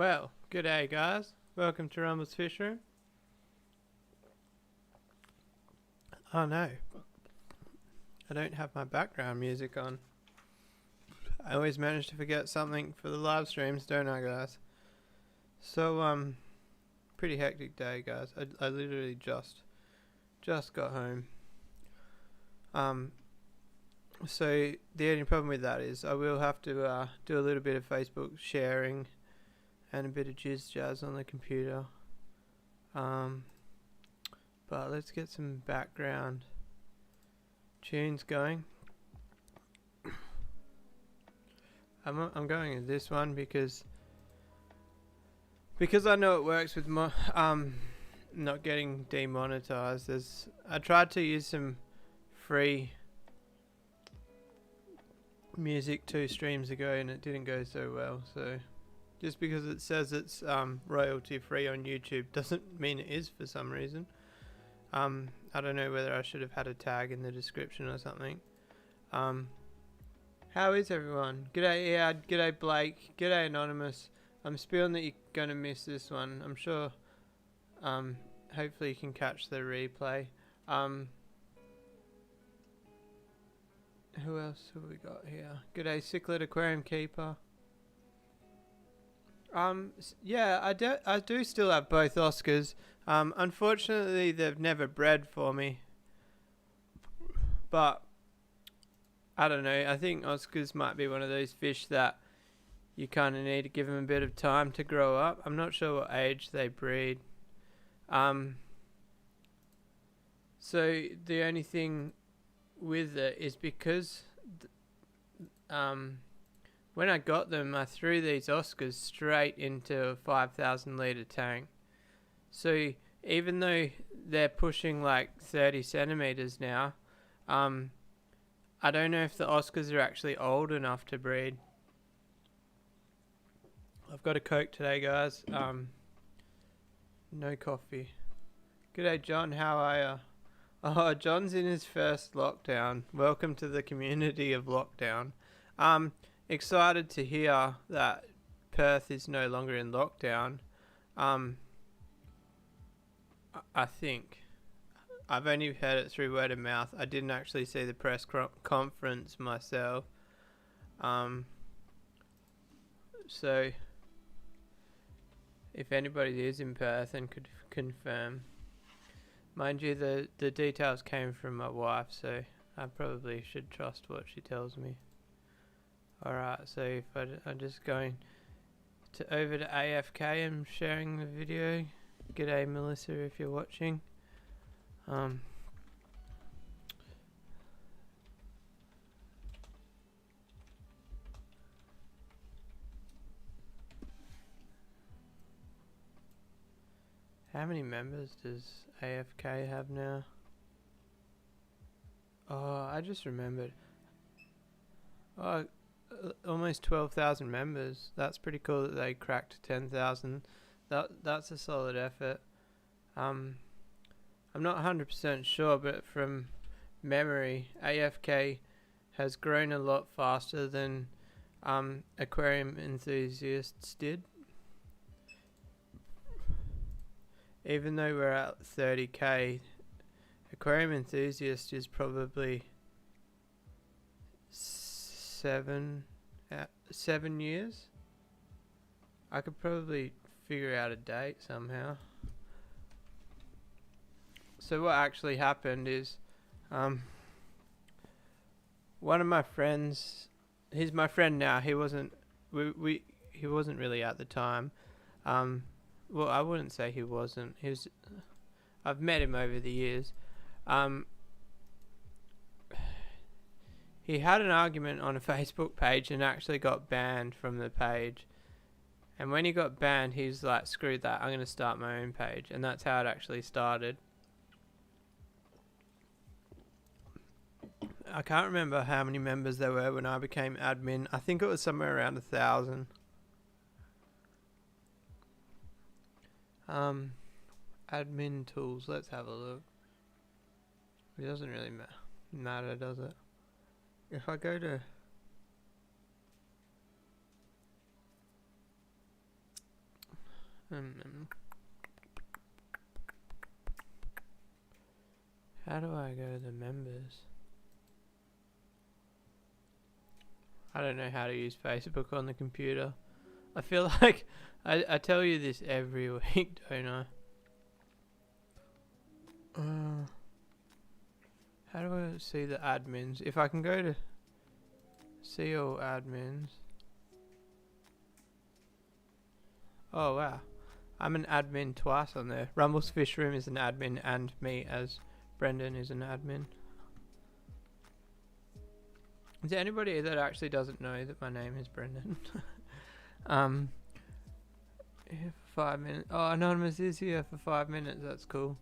Well, good day, guys. Welcome to Rumble's Fish Room. Oh no, I don't have my background music on. I always manage to forget something for the live streams, don't I, guys? So, pretty hectic day, guys. I literally just got home. So the only problem with that is I will have to do a little bit of Facebook sharing and a bit of jizz jazz on the computer. But let's get some background tunes going. I'm going with this one because I know it works with not getting demonetized. I tried to use some free music 2 streams ago and it didn't go so well. So just because it says it's royalty free on YouTube doesn't mean it is for some reason. I don't know whether I should have had a tag in the description or something. How is everyone? G'day Iad, g'day Blake, g'day Anonymous. I'm spewing that you're gonna miss this one. I'm sure hopefully you can catch the replay. Who else have we got here? G'day Cichlid Aquarium Keeper. Yeah, I do still have both Oscars. Unfortunately, they've never bred for me. But I don't know. I think Oscars might be one of those fish that you kind of need to give them a bit of time to grow up. I'm not sure what age they breed. So the only thing with it is because when I got them, I threw these Oscars straight into a 5,000 litre tank. So even though they're pushing like 30 centimetres now, I don't know if the Oscars are actually old enough to breed. I've got a Coke today, guys. No coffee. G'day, John. How are ya? Oh, John's in his first lockdown. Welcome to the community of lockdown. Excited to hear that Perth is no longer in lockdown. I think. I've only heard it through word of mouth. I didn't actually see the press conference myself. So, if anybody is in Perth and could confirm. Mind you, the details came from my wife, so I probably should trust what she tells me. Alright, so if I'm just going over to AFK and sharing the video. G'day Melissa if you're watching. How many members does AFK have now? Oh, I just remembered. Oh, almost 12,000 members. That's pretty cool that they cracked 10,000. That's a solid effort. I'm not 100% sure, but from memory, AFK has grown a lot faster than aquarium enthusiasts did. Even though we're at 30k, aquarium enthusiast is probably 7 years. I could probably figure out a date somehow. So what actually happened is, one of my friends, he's my friend now. He wasn't. He wasn't really at the time. Well, I wouldn't say he wasn't. I've met him over the years. He had an argument on a Facebook page and actually got banned from the page. And when he got banned, he's like, screw that, I'm going to start my own page. And that's how it actually started. I can't remember how many members there were when I became admin. I think it was somewhere around 1,000. Admin tools, let's have a look. It doesn't really matter, does it? If I go to How do I go to the members? I don't know how to use Facebook on the computer. I feel like I tell you this every week, don't I? How do I see the admins? If I can go to see all admins. Oh wow. I'm an admin twice on there. Rumble's Fish Room is an admin and me as Brendan is an admin. Is there anybody that actually doesn't know that my name is Brendan? Here for 5 minutes. Oh, Anonymous is here for 5 minutes. That's cool.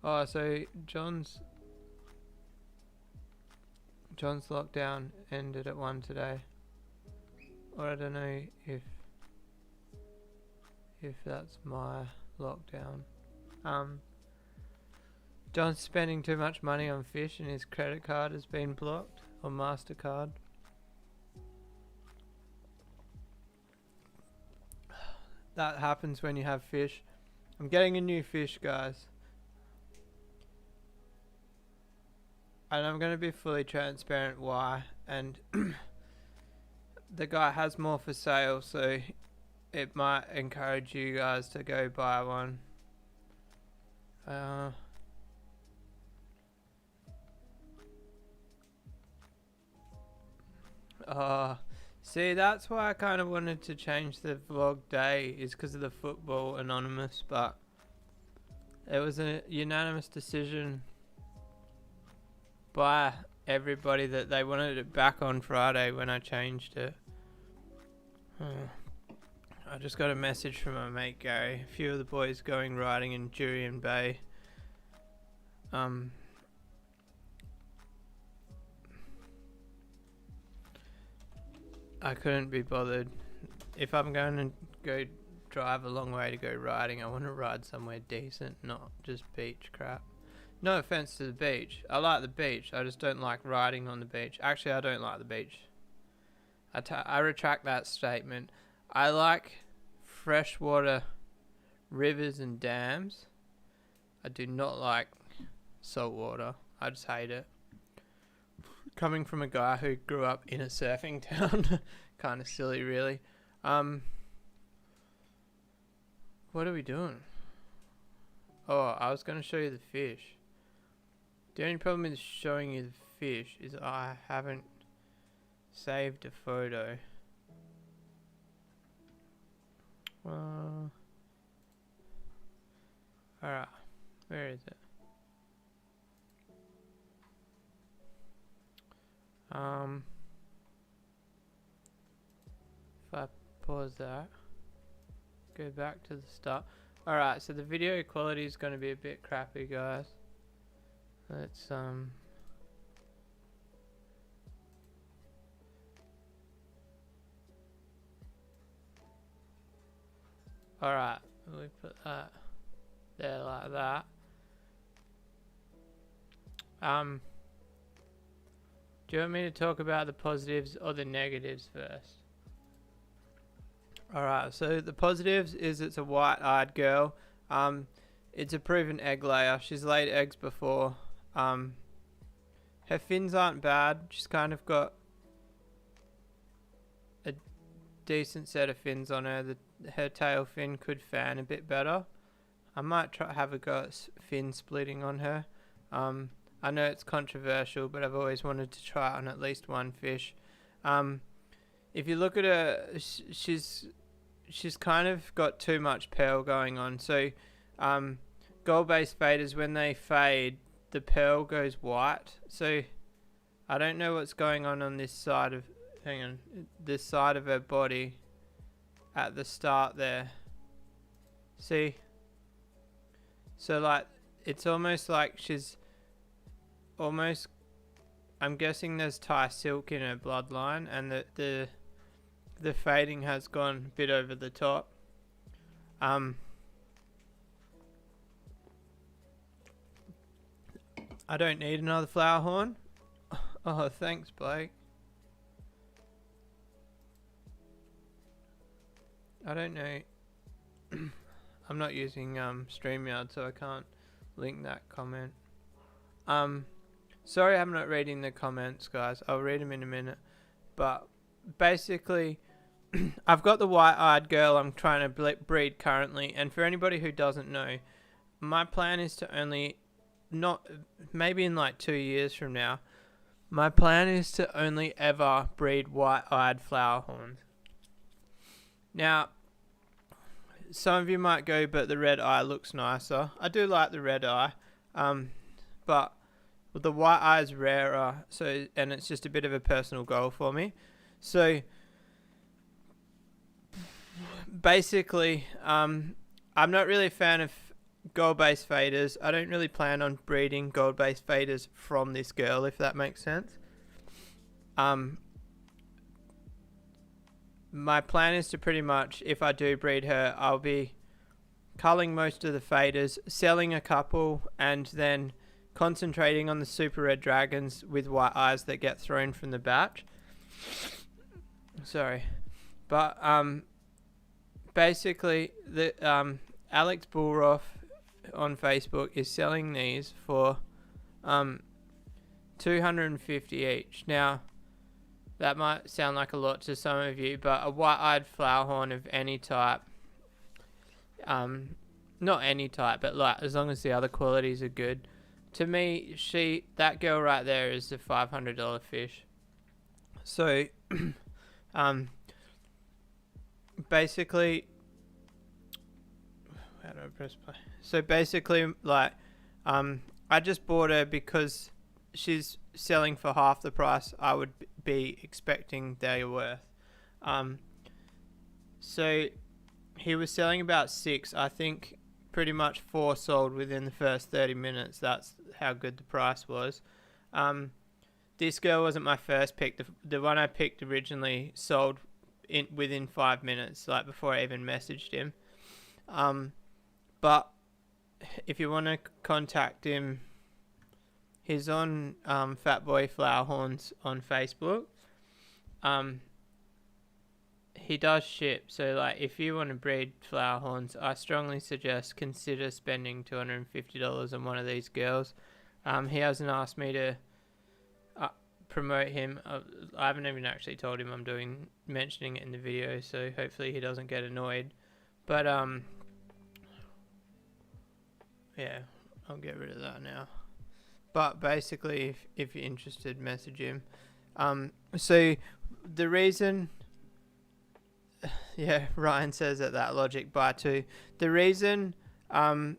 Oh, so John's lockdown ended at 1 today. Or I don't know if that's my lockdown. John's spending too much money on fish and his credit card has been blocked, or MasterCard. That happens when you have fish. I'm getting a new fish, guys. And I'm going to be fully transparent why. And the guy has more for sale, so it might encourage you guys to go buy one. See, that's why I kind of wanted to change the vlog day, is because of the football Anonymous, but it was a unanimous decision by everybody that they wanted it back on Friday when I changed it. I just got a message from my mate Gary. A few of the boys going riding in Jurien Bay. I couldn't be bothered. If I'm going to go drive a long way to go riding, I want to ride somewhere decent, not just beach crap. No offense to the beach. I like the beach. I just don't like riding on the beach. Actually, I don't like the beach. I retract that statement. I like freshwater rivers and dams. I do not like salt water. I just hate it. Coming from a guy who grew up in a surfing town, kind of silly, really. What are we doing? Oh, I was going to show you the fish. The only problem with showing you the fish is I haven't saved a photo. Alright, where is it? If I pause that, go back to the start. Alright, so the video quality is going to be a bit crappy, guys. Let's alright, we put that there like that. Do you want me to talk about the positives or the negatives first? Alright, so the positives is it's a white-eyed girl. It's a proven egg layer. She's laid eggs before. Her fins aren't bad. She's kind of got a decent set of fins on her. Her tail fin could fan a bit better. I might have a go at fin splitting on her. I know it's controversial, but I've always wanted to try it on at least one fish. If you look at her, she's kind of got too much pearl going on. So gold-based faders, when they fade, the pearl goes white. So I don't know what's going on this side of, this side of her body at the start there. See? So like, it's almost like she's almost, I'm guessing there's Thai silk in her bloodline, and the fading has gone a bit over the top. I don't need another flower horn. Oh, thanks, Blake. I don't know. I'm not using StreamYard, so I can't link that comment. Sorry I'm not reading the comments, guys. I'll read them in a minute. But basically, I've got the white-eyed girl I'm trying to breed currently, and for anybody who doesn't know, my plan is to maybe in like 2 years from now, my plan is to only ever breed white-eyed flower horns. Now, some of you might go, but the red eye looks nicer. I do like the red eye, but the white eye is rarer, and it's just a bit of a personal goal for me. So basically, I'm not really a fan of gold-based faders. I don't really plan on breeding gold-based faders from this girl, if that makes sense. My plan is to pretty much, if I do breed her, I'll be culling most of the faders, selling a couple, and then concentrating on the super red dragons with white eyes that get thrown from the batch. Sorry. But basically, the Alex Bullroth on Facebook is selling these for $250 each. Now, that might sound like a lot to some of you, but a white-eyed flower horn of any type, not any type, but like as long as the other qualities are good, to me, that girl right there is a $500 fish. So, basically, how do I press play? So basically, like, I just bought her because she's selling for half the price I would be expecting they were worth. So he was selling about 6. I think pretty much 4 sold within the first 30 minutes. That's how good the price was. This girl wasn't my first pick. The one I picked originally sold within 5 minutes, like before I even messaged him. But if you want to contact him, he's on Fatboy Flower Horns on Facebook. He does ship, so like if you want to breed flower horns, I strongly suggest consider spending $250 on one of these girls. He hasn't asked me to promote him. I haven't even actually told him I'm mentioning it in the video, so hopefully he doesn't get annoyed. But yeah, I'll get rid of that now. But basically, if you're interested, message him. So the reason, yeah, Ryan says that logic by 2. The reason I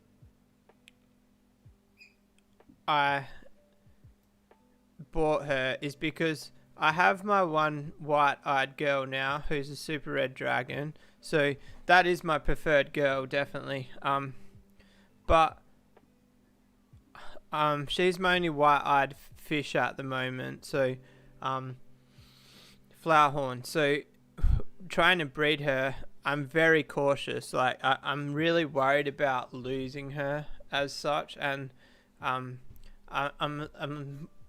bought her is because I have my one white-eyed girl now who's a super red dragon. So that is my preferred girl, definitely. But she's my only white-eyed fish at the moment. So flower horn. So trying to breed her, I'm very cautious. Like I'm really worried about losing her as such, and I'm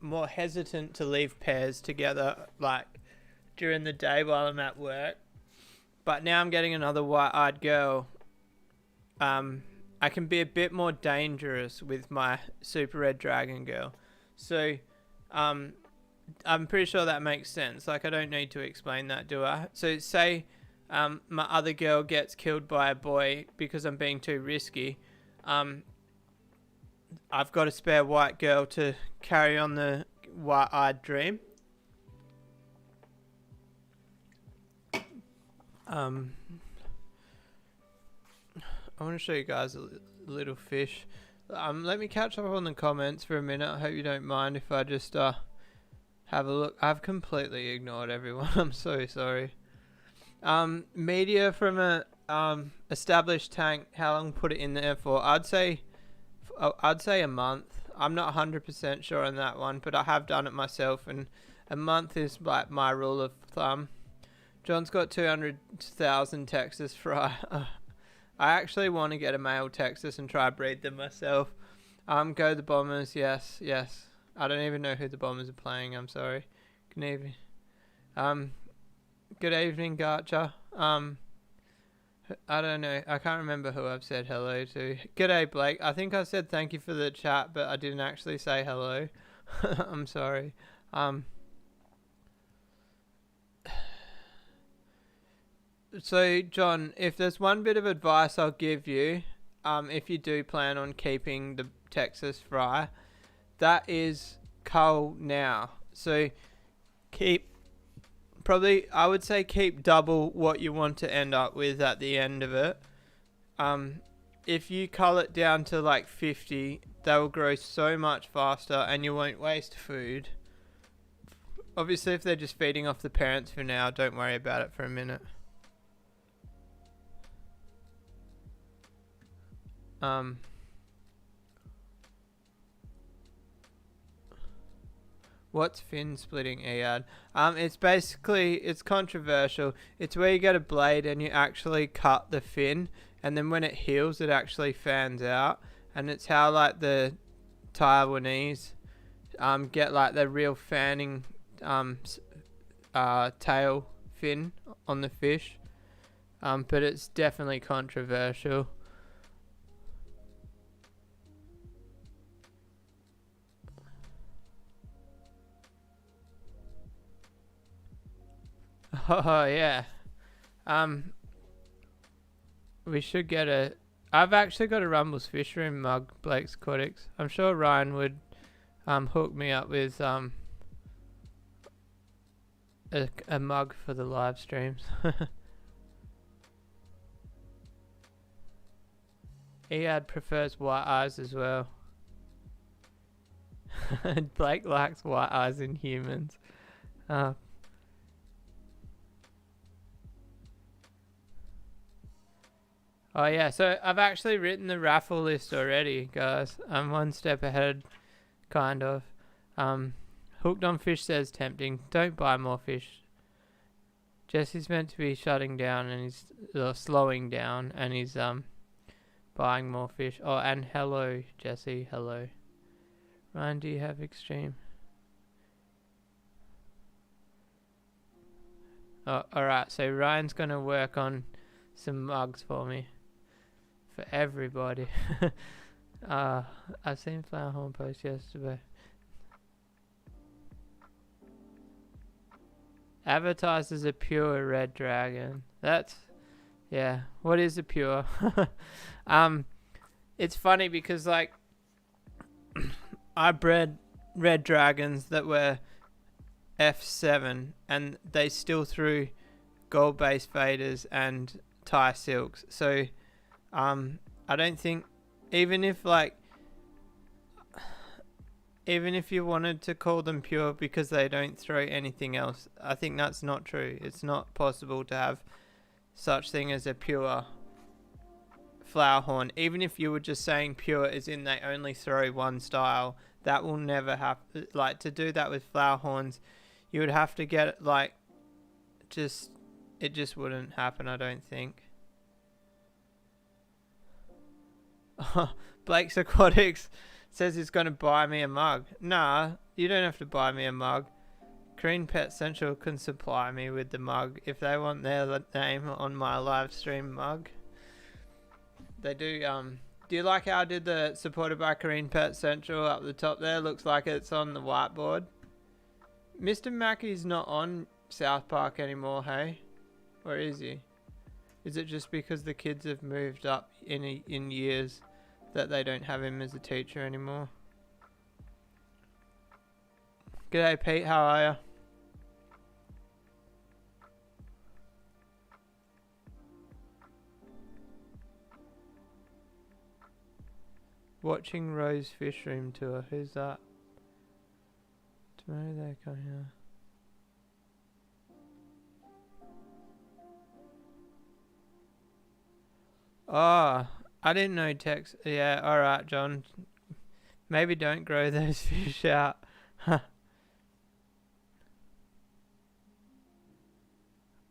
more hesitant to leave pairs together like during the day while I'm at work. But now I'm getting another white-eyed girl. I can be a bit more dangerous with my super red dragon girl. So I'm pretty sure that makes sense. Like I don't need to explain that, do I? So say my other girl gets killed by a boy because I'm being too risky. I've got a spare white girl to carry on the white-eyed dream. I want to show you guys a little fish. Let me catch up on the comments for a minute. I hope you don't mind if I just have a look. I've completely ignored everyone. I'm so sorry. Media from a established tank. How long put it in there for? I'd say a month. I'm not 100% sure on that one, but I have done it myself, and a month is like my rule of thumb. John's got 200,000 Texas fry. I actually want to get a male Texas and try breed them myself. Go the Bombers, yes. I don't even know who the Bombers are playing. I'm sorry. Good evening, Garcha. I don't know. I can't remember who I've said hello to. G'day, Blake. I think I said thank you for the chat, but I didn't actually say hello. I'm sorry. So, John, if there's one bit of advice I'll give you, if you do plan on keeping the Texas fry, that is cull now. So, I would say keep double what you want to end up with at the end of it. If you cull it down to like 50, they will grow so much faster and you won't waste food. Obviously, if they're just feeding off the parents for now, don't worry about it for a minute. What's fin splitting, Eyad? It's controversial. It's where you get a blade and you actually cut the fin, and then when it heals, it actually fans out, and it's how like the Taiwanese get like the real fanning tail fin on the fish. But it's definitely controversial. Oh yeah. We should get a. I've actually got a Rumbles Fish Room mug, Blake's Aquatics. I'm sure Ryan would hook me up with a mug for the live streams. Eyad prefers white eyes as well. Blake likes white eyes in humans. Oh yeah, so I've actually written the raffle list already, guys. I'm one step ahead, kind of. Hooked on Fish says tempting. Don't buy more fish. Jesse's meant to be shutting down and he's slowing down and he's buying more fish. Oh, and hello, Jesse. Hello. Ryan, do you have extreme? Oh, alright, so Ryan's gonna work on some mugs for me. For everybody. I've seen Flowerhorn post yesterday. Advertised as a pure red dragon. That's, yeah. What is a pure? It's funny because like I bred red dragons that were F7 and they still threw gold base faders and Thai silks. So I don't think even if you wanted to call them pure because they don't throw anything else, I think that's not true. It's not possible to have such thing as a pure Flowerhorn. Even if you were just saying pure as in they only throw one style, that will never happen. Like to do that with Flowerhorns, you would have to get it just wouldn't happen, I don't think. Blake's Aquatics says he's going to buy me a mug. Nah, you don't have to buy me a mug. Korean Pet Central can supply me with the mug if they want their name on my live stream mug. They do. Do you like how I did the supported by Korean Pet Central up the top there? Looks like it's on the whiteboard. Mr. Mackey's not on South Park anymore, hey? Or is he? Is it just because the kids have moved up in years that they don't have him as a teacher anymore? G'day Pete, how are ya? Watching Rose Fish Room tour, who's that? Tomorrow they come here. Oh, I didn't know text. Yeah, alright, John. Maybe don't grow those fish out.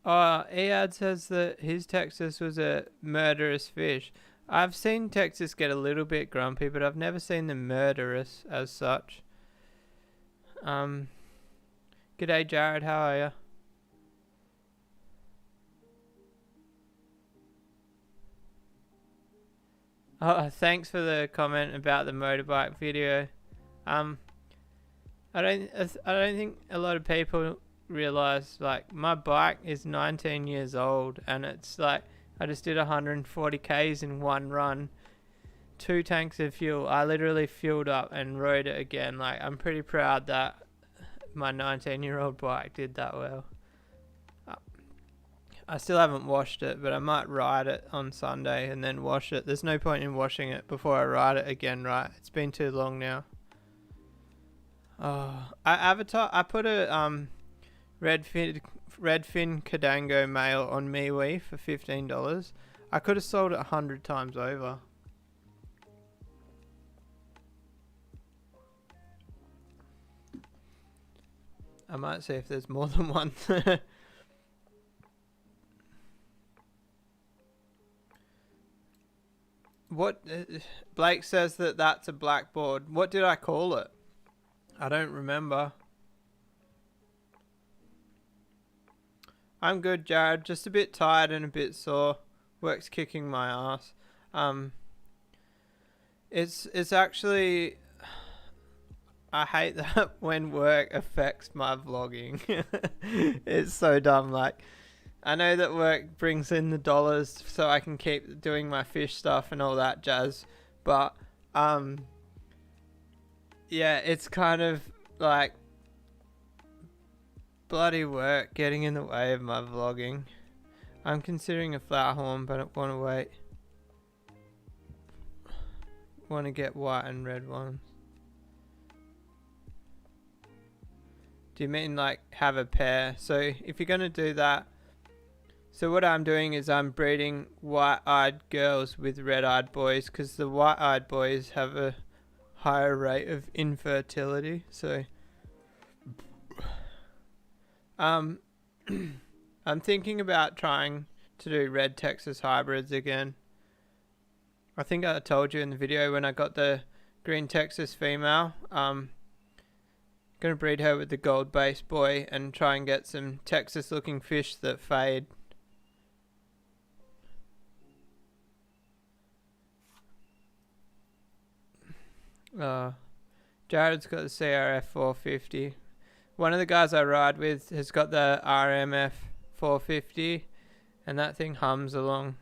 Oh, Eyad says that his Texas was a murderous fish. I've seen Texas get a little bit grumpy, but I've never seen them murderous as such. G'day Jared, how are ya? Oh, thanks for the comment about the motorbike video. I don't think a lot of people realize, like, my bike is 19 years old, and it's like I just did 140 k's in one run, 2 tanks of fuel. I literally fueled up and rode it again. Like, I'm pretty proud that my 19-year-old bike did that well. I still haven't washed it, but I might ride it on Sunday and then wash it. There's no point in washing it before I ride it again, right? It's been too long now. Oh, I put a Redfin Cadango male on MeWe for $15. I could have sold it 100 times over. I might see if there's more than one. What Blake says that's a blackboard. What did I call it? I don't remember. I'm good, Jared. Just a bit tired and a bit sore. Work's kicking my ass. It's actually, I hate that when work affects my vlogging. It's so dumb. Like, I know that work brings in the dollars so I can keep doing my fish stuff and all that jazz, but yeah, it's kind of like bloody work getting in the way of my vlogging. I'm considering a flower horn, but I want to wait. Want to get white and red ones. Do you mean like have a pair? So if you're going to do that, so what I'm doing is I'm breeding white-eyed girls with red-eyed boys, because the white-eyed boys have a higher rate of infertility. So I'm thinking about trying to do red Texas hybrids again. I think I told you in the video when I got the green Texas female. Gonna breed her with the gold base boy and try and get some Texas looking fish that fade. Jared's got the CRF 450. One of the guys I ride with has got the RMF 450, and that thing hums along.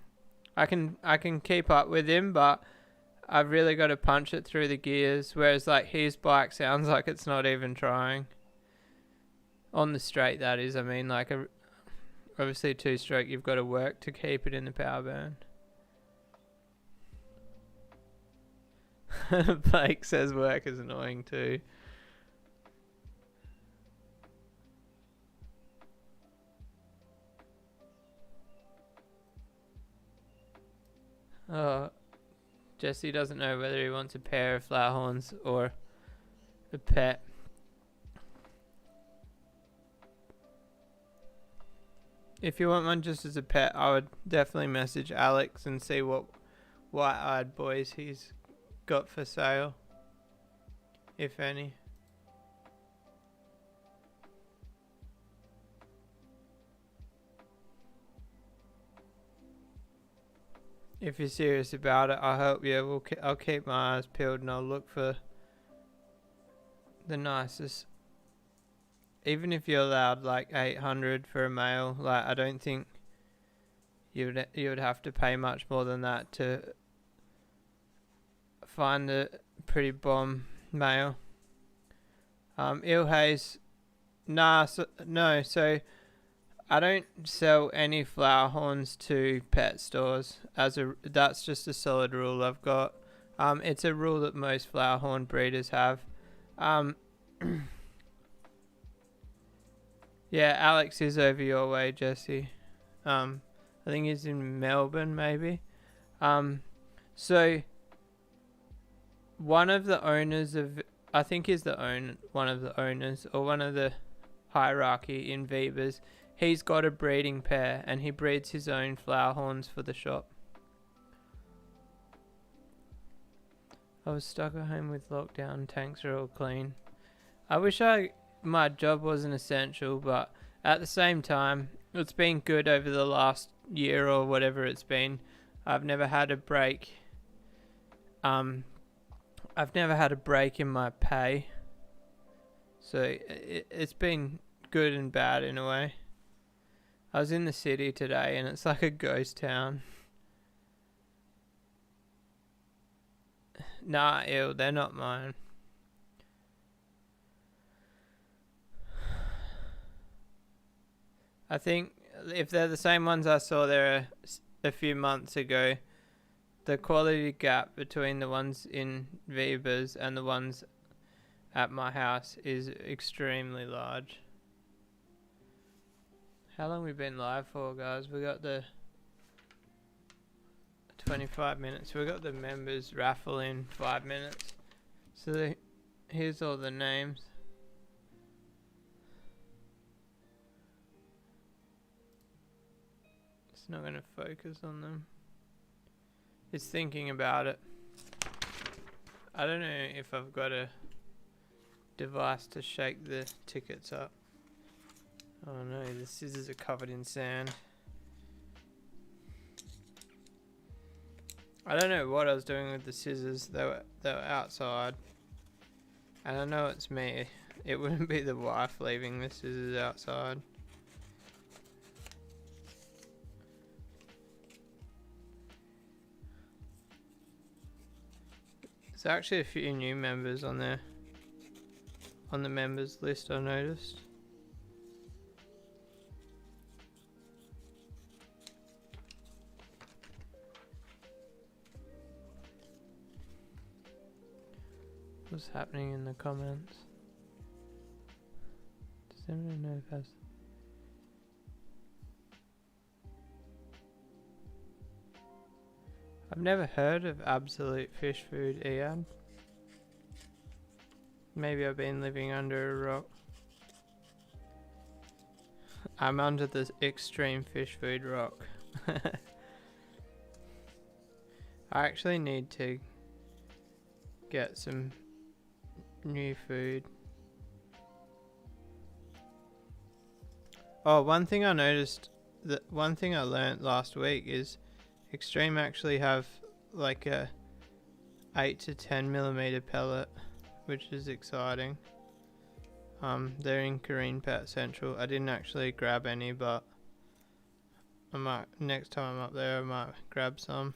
I can keep up with him, but I've really got to punch it through the gears, whereas like his bike sounds like it's not even trying. On the straight, that is. I mean, like obviously 2-stroke, you've got to work to keep it in the power band. Blake says work is annoying too. Jesse doesn't know whether he wants a pair of flower horns or a pet. If you want one just as a pet, I would definitely message Alex and see what white-eyed boys he's got for sale, if any. If you're serious about it, I'll help you. I'll keep my eyes peeled and I'll look for the nicest. Even if you're allowed like 800 for a male, like I don't think you would have to pay much more than that to find a pretty bomb male. Ilhaze, no. So I don't sell any flower horns to pet stores. That's just a solid rule I've got. It's a rule that most flower horn breeders have. Yeah, Alex is over your way, Jesse. I think he's in Melbourne, maybe. So one of the owners of, I think he's one of the owners or one of the hierarchy in Vibas. He's got a breeding pair and he breeds his own flower horns for the shop. I was stuck at home with lockdown. Tanks are all clean. I wish my job wasn't essential, but at the same time, it's been good over the last year or whatever it's been. I've never had a break I've never had a break in my pay, so it's been good and bad in a way. I was in the city today and it's like a ghost town. Nah, ew, they're not mine. I think if they're the same ones I saw there a few months ago, the quality gap between the ones in Viva's and the ones at my house is extremely large. How long we been live for, guys? We got the 25 minutes. We got the members raffle in 5 minutes. So here's all the names. It's not going to focus on them. It's thinking about it. I don't know if I've got a device to shake the tickets up. Oh no, the scissors are covered in sand. I don't know what I was doing with the scissors. They were outside. And I know it's me. It wouldn't be the wife leaving the scissors outside. There's actually a few new members on there. On the members list, I noticed. What's happening in the comments? Does anyone know if that's... I've never heard of Absolute Fish Food, Ian. Maybe I've been living under a rock. I'm under the extreme fish food rock. I actually need to get some new food. Oh, one thing I noticed, one thing I learnt last week is Extreme actually have like a 8 to 10 millimeter pellet, which is exciting. They're in Korean Pet Central. I didn't actually grab any, but I might, next time I'm up there, I might grab some.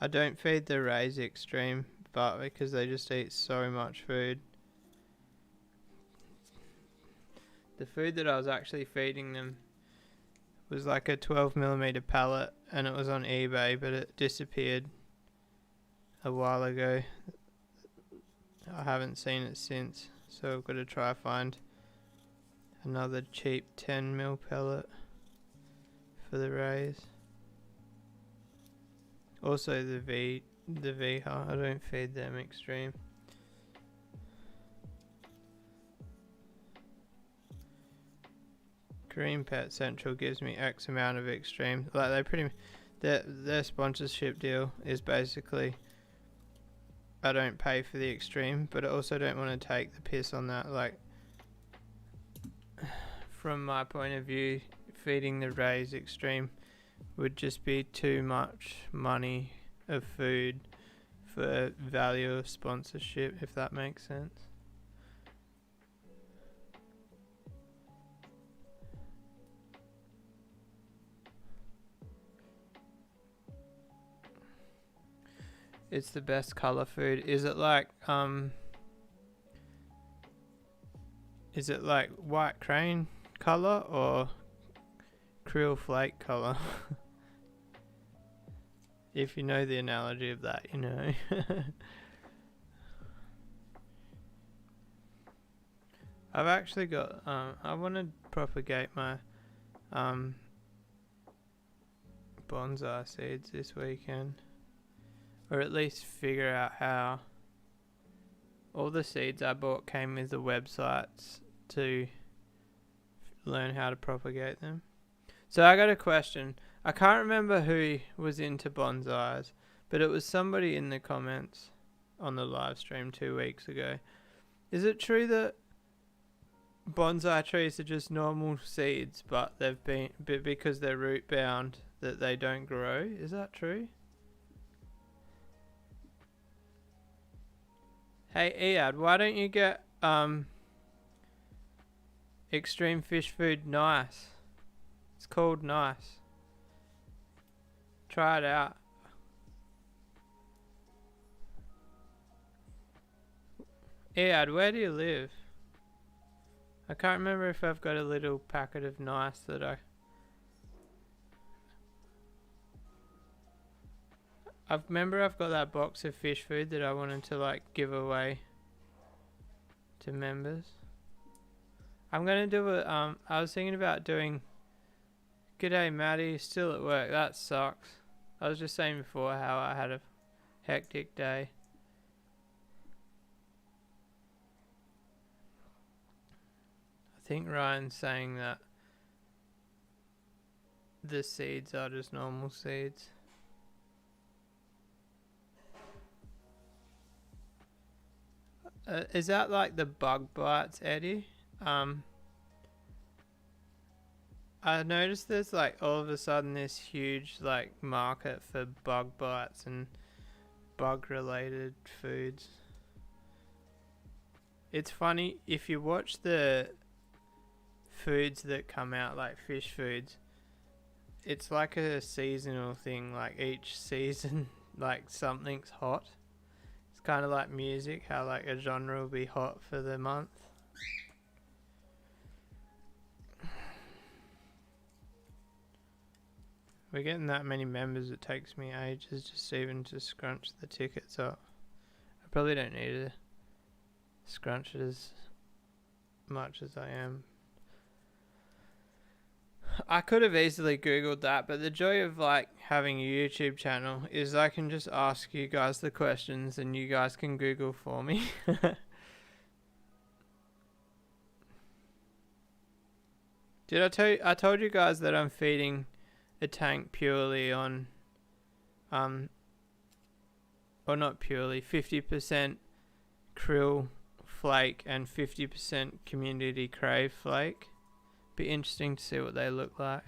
I don't feed the Rays Extreme, but because they just eat so much food. The food that I was actually feeding them was like a 12mm pellet, and it was on eBay, but it disappeared a while ago. I haven't seen it since, so I've got to try find another cheap 10mm pellet for the Rays. Also the Viha, I don't feed them Extreme. Korean Pet Central gives me X amount of Extreme. Like their sponsorship deal is basically I don't pay for the Extreme, but I also don't want to take the piss on that. Like, from my point of view, feeding the Rays Extreme would just be too much money of food for value of sponsorship, if that makes sense. It's the best color food. Is it like white crane color or krill flake color? If you know the analogy of that, you know. I've actually got I want to propagate my bonsai seeds this weekend. Or at least figure out how. All the seeds I bought came with the websites to learn how to propagate them. So I got a question. I can't remember who was into bonsais, but it was somebody in the comments on the live stream 2 weeks ago. Is it true that bonsai trees are just normal seeds, but they've been because they're root bound, that they don't grow. Is that true? Hey Ead, why don't you get Extreme Fish Food Nice? It's called Nice. Try it out. Ead, where do you live? I can't remember if I've got a little packet of Nice that I remember I've got that box of fish food that I wanted to like give away to members. I'm gonna do it. I was thinking about doing. G'day, Maddie. Still at work. That sucks. I was just saying before how I had a hectic day. I think Ryan's saying that the seeds are just normal seeds. Is that like the bug bites, Eddie? I noticed there's like all of a sudden this huge like market for bug bites and bug related foods. It's funny if you watch the foods that come out like fish foods, it's like a seasonal thing. Like each season like something's hot. It's kind of like music, how like a genre will be hot for the month. We're getting that many members, it takes me ages just even to scrunch the tickets up. I probably don't need to scrunch it as much as I am. I could have easily googled that, but the joy of like having a YouTube channel is I can just ask you guys the questions and you guys can Google for me. Did I tell you? I told you guys that I'm feeding a tank purely on, or not purely, 50% krill flake and 50% community crave flake. Be interesting to see what they look like.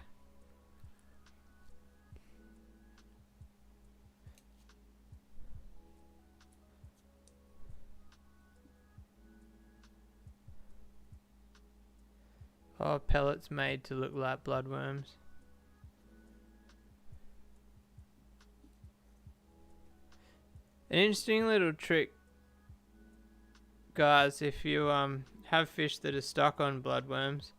Oh, pellets made to look like bloodworms. An interesting little trick, guys, if you have fish that are stuck on bloodworms,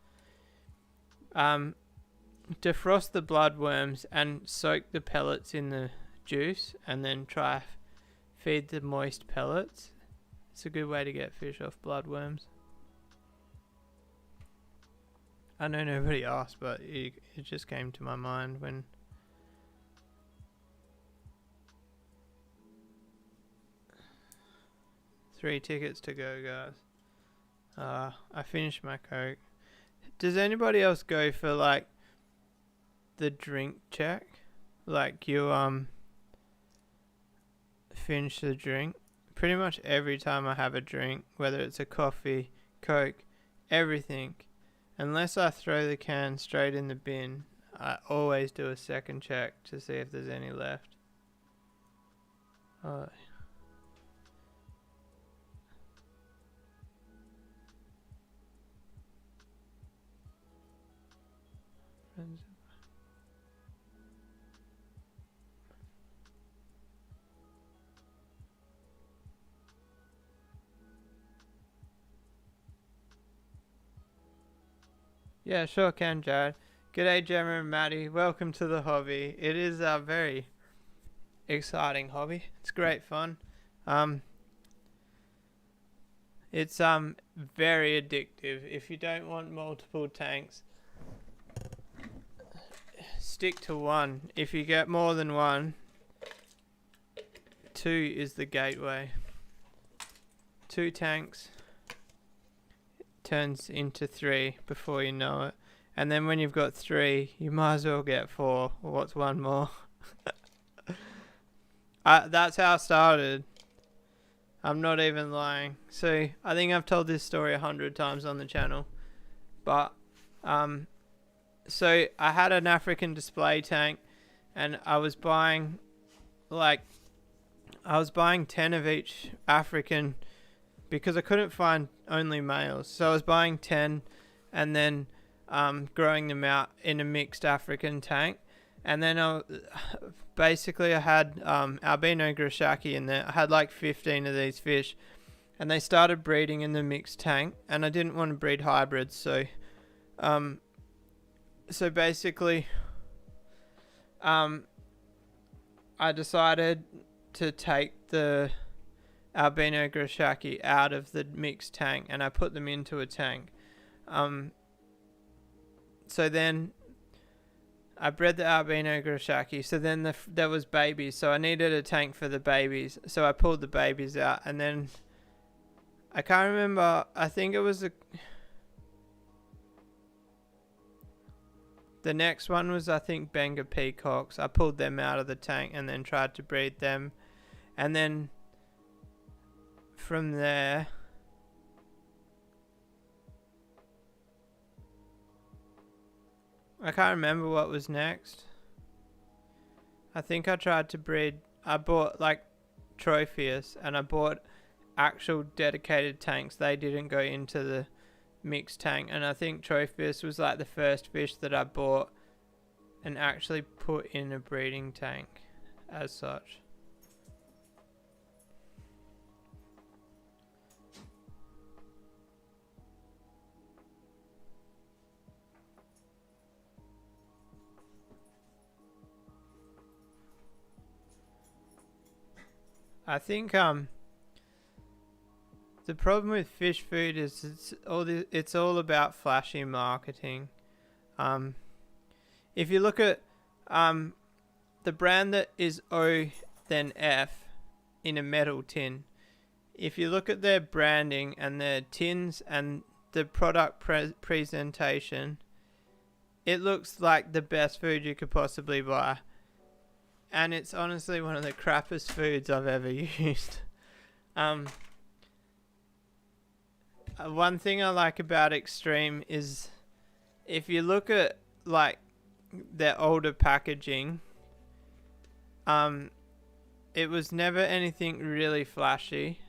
defrost the bloodworms and soak the pellets in the juice and then try feed the moist pellets. It's a good way to get fish off bloodworms. I know nobody asked, but it just came to my mind when... Three tickets to go, guys. I finished my Coke. Does anybody else go for like the drink check? Like you finish the drink. Pretty much every time I have a drink, whether it's a coffee, Coke, everything, unless I throw the can straight in the bin, I always do a second check to see if there's any left. Oh. Yeah, sure can, Jared. G'day, Gemma and Maddie. Welcome to the hobby. It is a very exciting hobby. It's great fun. It's very addictive. If you don't want multiple tanks, stick to one. If you get more than one, 2 is the gateway. 2 tanks turns into 3 before you know it, and then when you've got 3 you might as well get 4. What's one more? That's how I started. I'm not even lying. So I think I've told this story 100 times on the channel, but so I had an African display tank and I was buying like 10 of each African because I couldn't find only males. So I was buying 10 and then growing them out in a mixed African tank. And then basically I had albino Grishaki in there. I had like 15 of these fish, and they started breeding in the mixed tank, and I didn't want to breed hybrids, so basically I decided to take the albino Grishaki out of the mixed tank, and I put them into a tank. So then I bred the albino Grishaki. So then there was babies. So I needed a tank for the babies. So I pulled the babies out, and then I can't remember. I think it was the next one was, I think, Benga peacocks. I pulled them out of the tank and then tried to breed them, and then from there I can't remember what was next. I think I tried to breed. I bought like Tropheus, and I bought actual dedicated tanks. They didn't go into the mixed tank, and I think Tropheus was like the first fish that I bought and actually put in a breeding tank as such. I think the problem with fish food is it's all about flashy marketing. If you look at the brand that is O then F in a metal tin, if you look at their branding and their tins and the product presentation, it looks like the best food you could possibly buy. And it's honestly one of the crappiest foods I've ever used. One thing I like about Extreme is if you look at like their older packaging, it was never anything really flashy.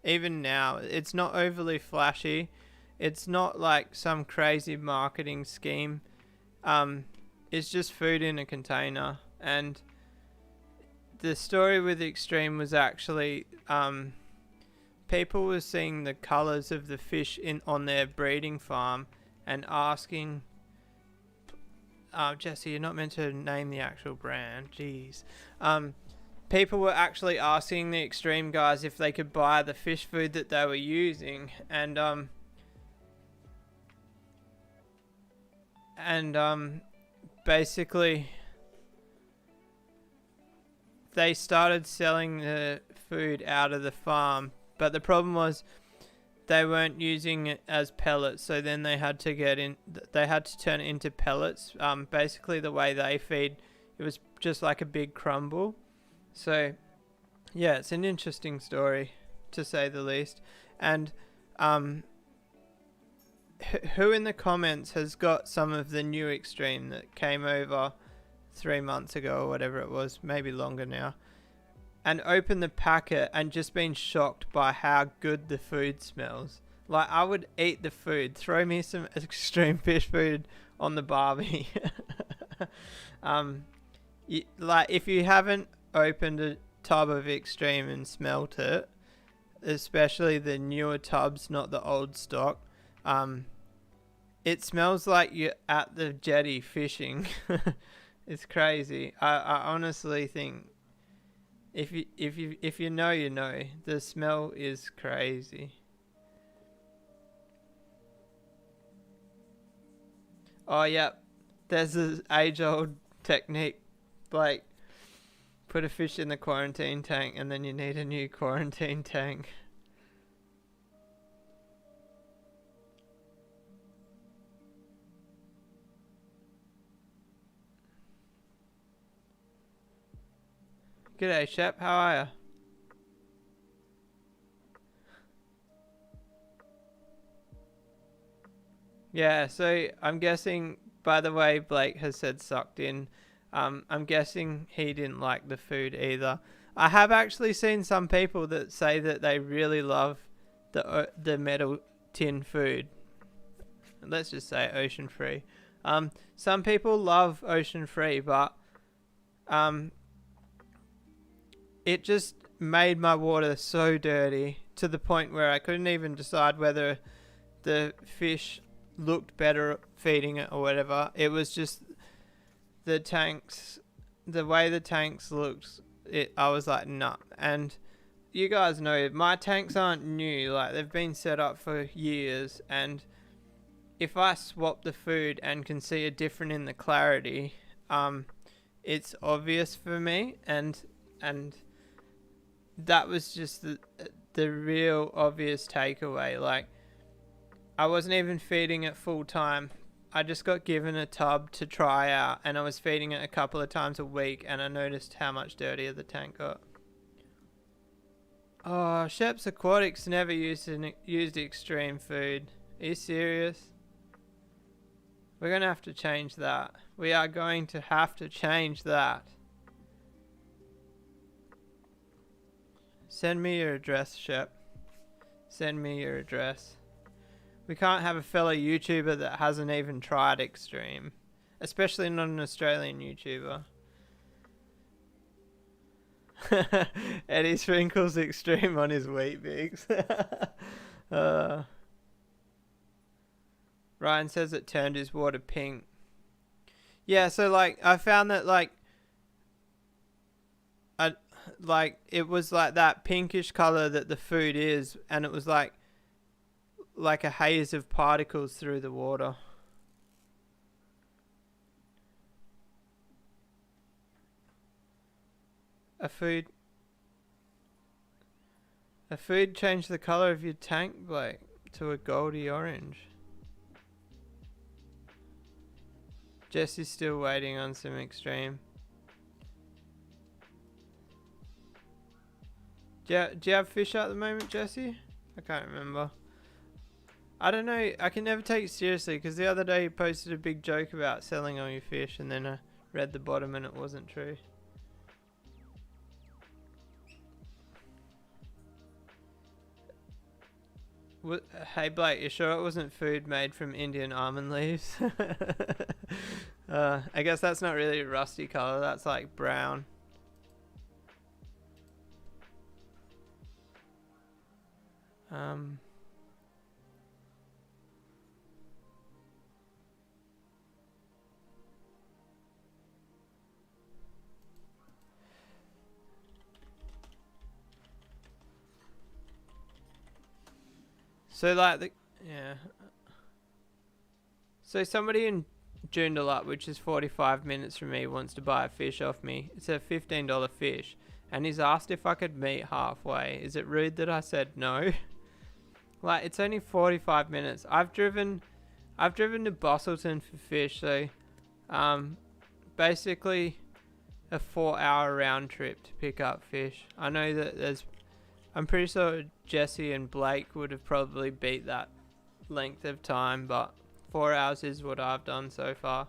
Even now, it's not overly flashy. It's not like some crazy marketing scheme. It's just food in a container. And the story with Extreme was actually people were seeing the colors of the fish on their breeding farm and asking, Jesse, you're not meant to name the actual brand, jeez. People were actually asking the Extreme guys if they could buy the fish food that they were using, and basically they started selling the food out of the farm, but the problem was they weren't using it as pellets, so then they had to turn it into pellets. Basically the way they feed, it was just like a big crumble. So yeah, it's an interesting story to say the least. And who in the comments has got some of the new Extreme that came over 3 months ago or whatever it was, maybe longer now, and opened the packet and just been shocked by how good the food smells? Like, I would eat the food. Throw me some Extreme fish food on the barbie. Like, if you haven't opened a tub of Extreme and smelt it, especially the newer tubs, not the old stock, it smells like you're at the jetty fishing. It's crazy. I honestly think if you know, you know. The smell is crazy. Oh yeah, there's this age-old technique, like put a fish in the quarantine tank and then you need a new quarantine tank. G'day Shep, how are ya? Yeah, so I'm guessing by the way Blake has said sucked in, I'm guessing he didn't like the food either. I have actually seen some people that say that they really love the metal tin food. Let's just say ocean free. Some people love ocean free, but it just made my water so dirty to the point where I couldn't even decide whether the fish looked better feeding it or whatever. It was just the tanks, the way the tanks looked. I was like, nah. And you guys know my tanks aren't new. Like, they've been set up for years, and if I swap the food and can see a difference in the clarity, it's obvious for me, and that was just the real obvious takeaway. Like, I wasn't even feeding it full time. I just got given a tub to try out, and I was feeding it a couple of times a week, and I noticed how much dirtier the tank got. Oh, Shep's Aquatics never used extreme food. Are you serious? We're going to have to change that. We are going to have to change that. Send me your address, Shep. Send me your address. We can't have a fellow YouTuber that hasn't even tried extreme. Especially not an Australian YouTuber. Eddie sprinkles extreme on his wheat bix. Ryan says it turned his water pink. Yeah, so like I found that it was like that pinkish color that the food is, and it was like a haze of particles through the water. A food changed the color of your tank, Blake, to a goldy orange. Jesse's still waiting on some extreme. Do you have fish at the moment, Jesse? I can't remember. I don't know. I can never take it seriously, because the other day you posted a big joke about selling all your fish, and then I read the bottom and it wasn't true. Hey Blake, you sure it wasn't food made from Indian almond leaves? I guess that's not really a rusty color. That's like brown. So like yeah. So somebody in Joondalup, which is 45 minutes from me, wants to buy a fish off me. It's a $15 fish, and he's asked if I could meet halfway. Is it rude that I said no? Like, it's only 45 minutes. I've driven to Bostleton for fish, so basically a 4-hour round trip to pick up fish. I know that I'm pretty sure Jesse and Blake would have probably beat that length of time, but 4 hours is what I've done so far.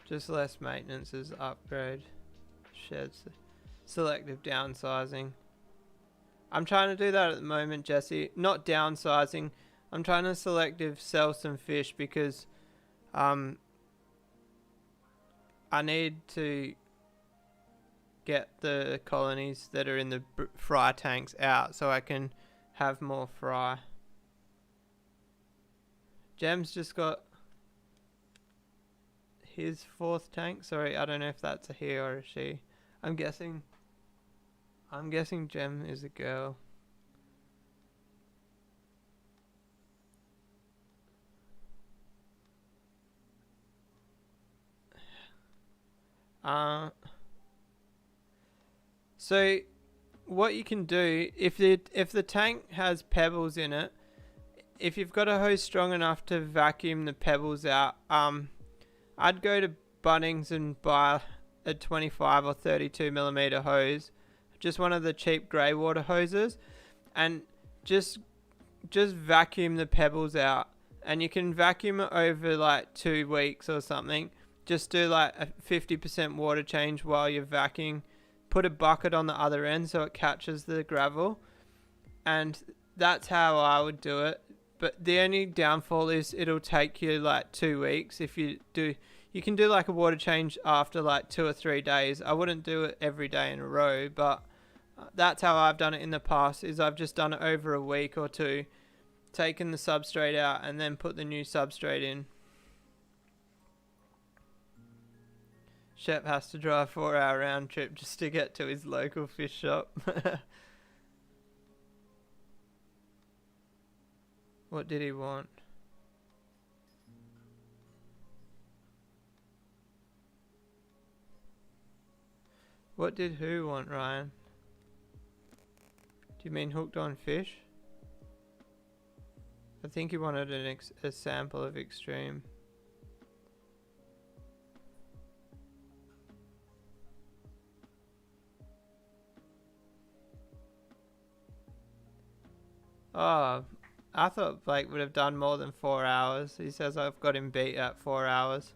Just less maintenance is upgrade. Sheds. Selective downsizing. I'm trying to do that at the moment, Jesse. Not downsizing. I'm trying to selective sell some fish, because I need to get the colonies that are in the fry tanks out so I can have more fry. Jem's just got his 4th tank. Sorry, I don't know if that's a he or a she. I'm guessing Jem is a girl. So what you can do, if the tank has pebbles in it, if you've got a hose strong enough to vacuum the pebbles out, I'd go to Bunnings and buy a 25 or 32 millimeter hose, just one of the cheap grey water hoses, and just just vacuum the pebbles out, and you can vacuum it over like 2 weeks or something. Just do like a 50% water change while you're vacuuming. Put a bucket on the other end so it catches the gravel, and that's how I would do it. But the only downfall is it'll take you like 2 weeks if you do. You can do like a water change after like 2 or 3 days. I wouldn't do it every day in a row, but that's how I've done it in the past. Is I've just done it over a week or two, taken the substrate out and then put the new substrate in. Shep has to drive a 4-hour round trip just to get to his local fish shop. What did he want? What did who want, Ryan? Do you mean hooked on fish? I think he wanted a sample of Extreme. Oh, I thought Blake would have done more than 4 hours. He says I've got him beat at 4 hours.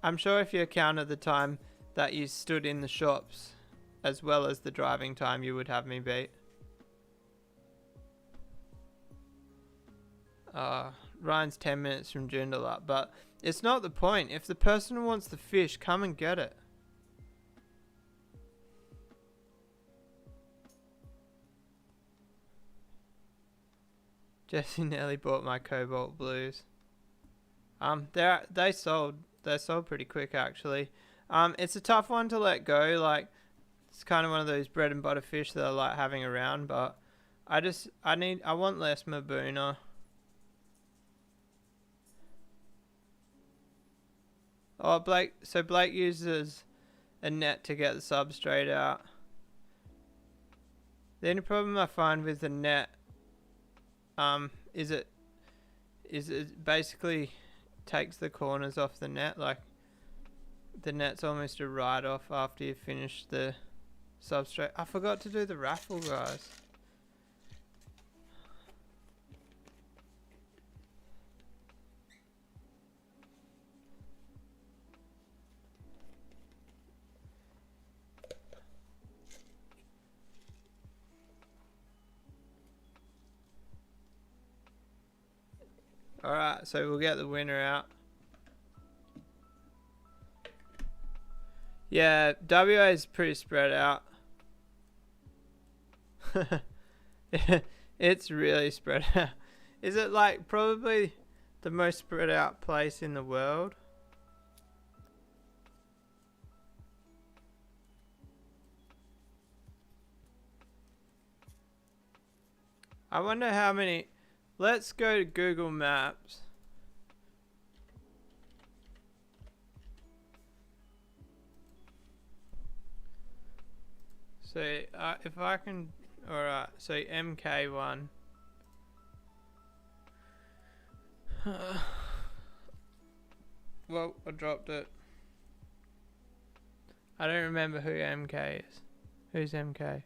I'm sure if you counted the time that you stood in the shops as well as the driving time, you would have me beat. Ryan's 10 minutes from Joondalup, but it's not the point. If the person wants the fish, come and get it. Jesse nearly bought my Cobalt Blues. They sold pretty quick actually. It's a tough one to let go. Like, it's kind of one of those bread and butter fish that I like having around, but I want less Mabuna. Oh, Blake uses a net to get the substrate out. The only problem I find with the net, is it basically takes the corners off the net. Like, the net's almost a write-off after you finish the substrate. I forgot to do the raffle, guys. Alright, so we'll get the winner out. Yeah, WA is pretty spread out. It's really spread out. Is it like probably the most spread out place in the world? I wonder how many. Let's go to Google Maps. So if I can, alright, so MK1. Well, I dropped it. I don't remember who MK is. Who's MK?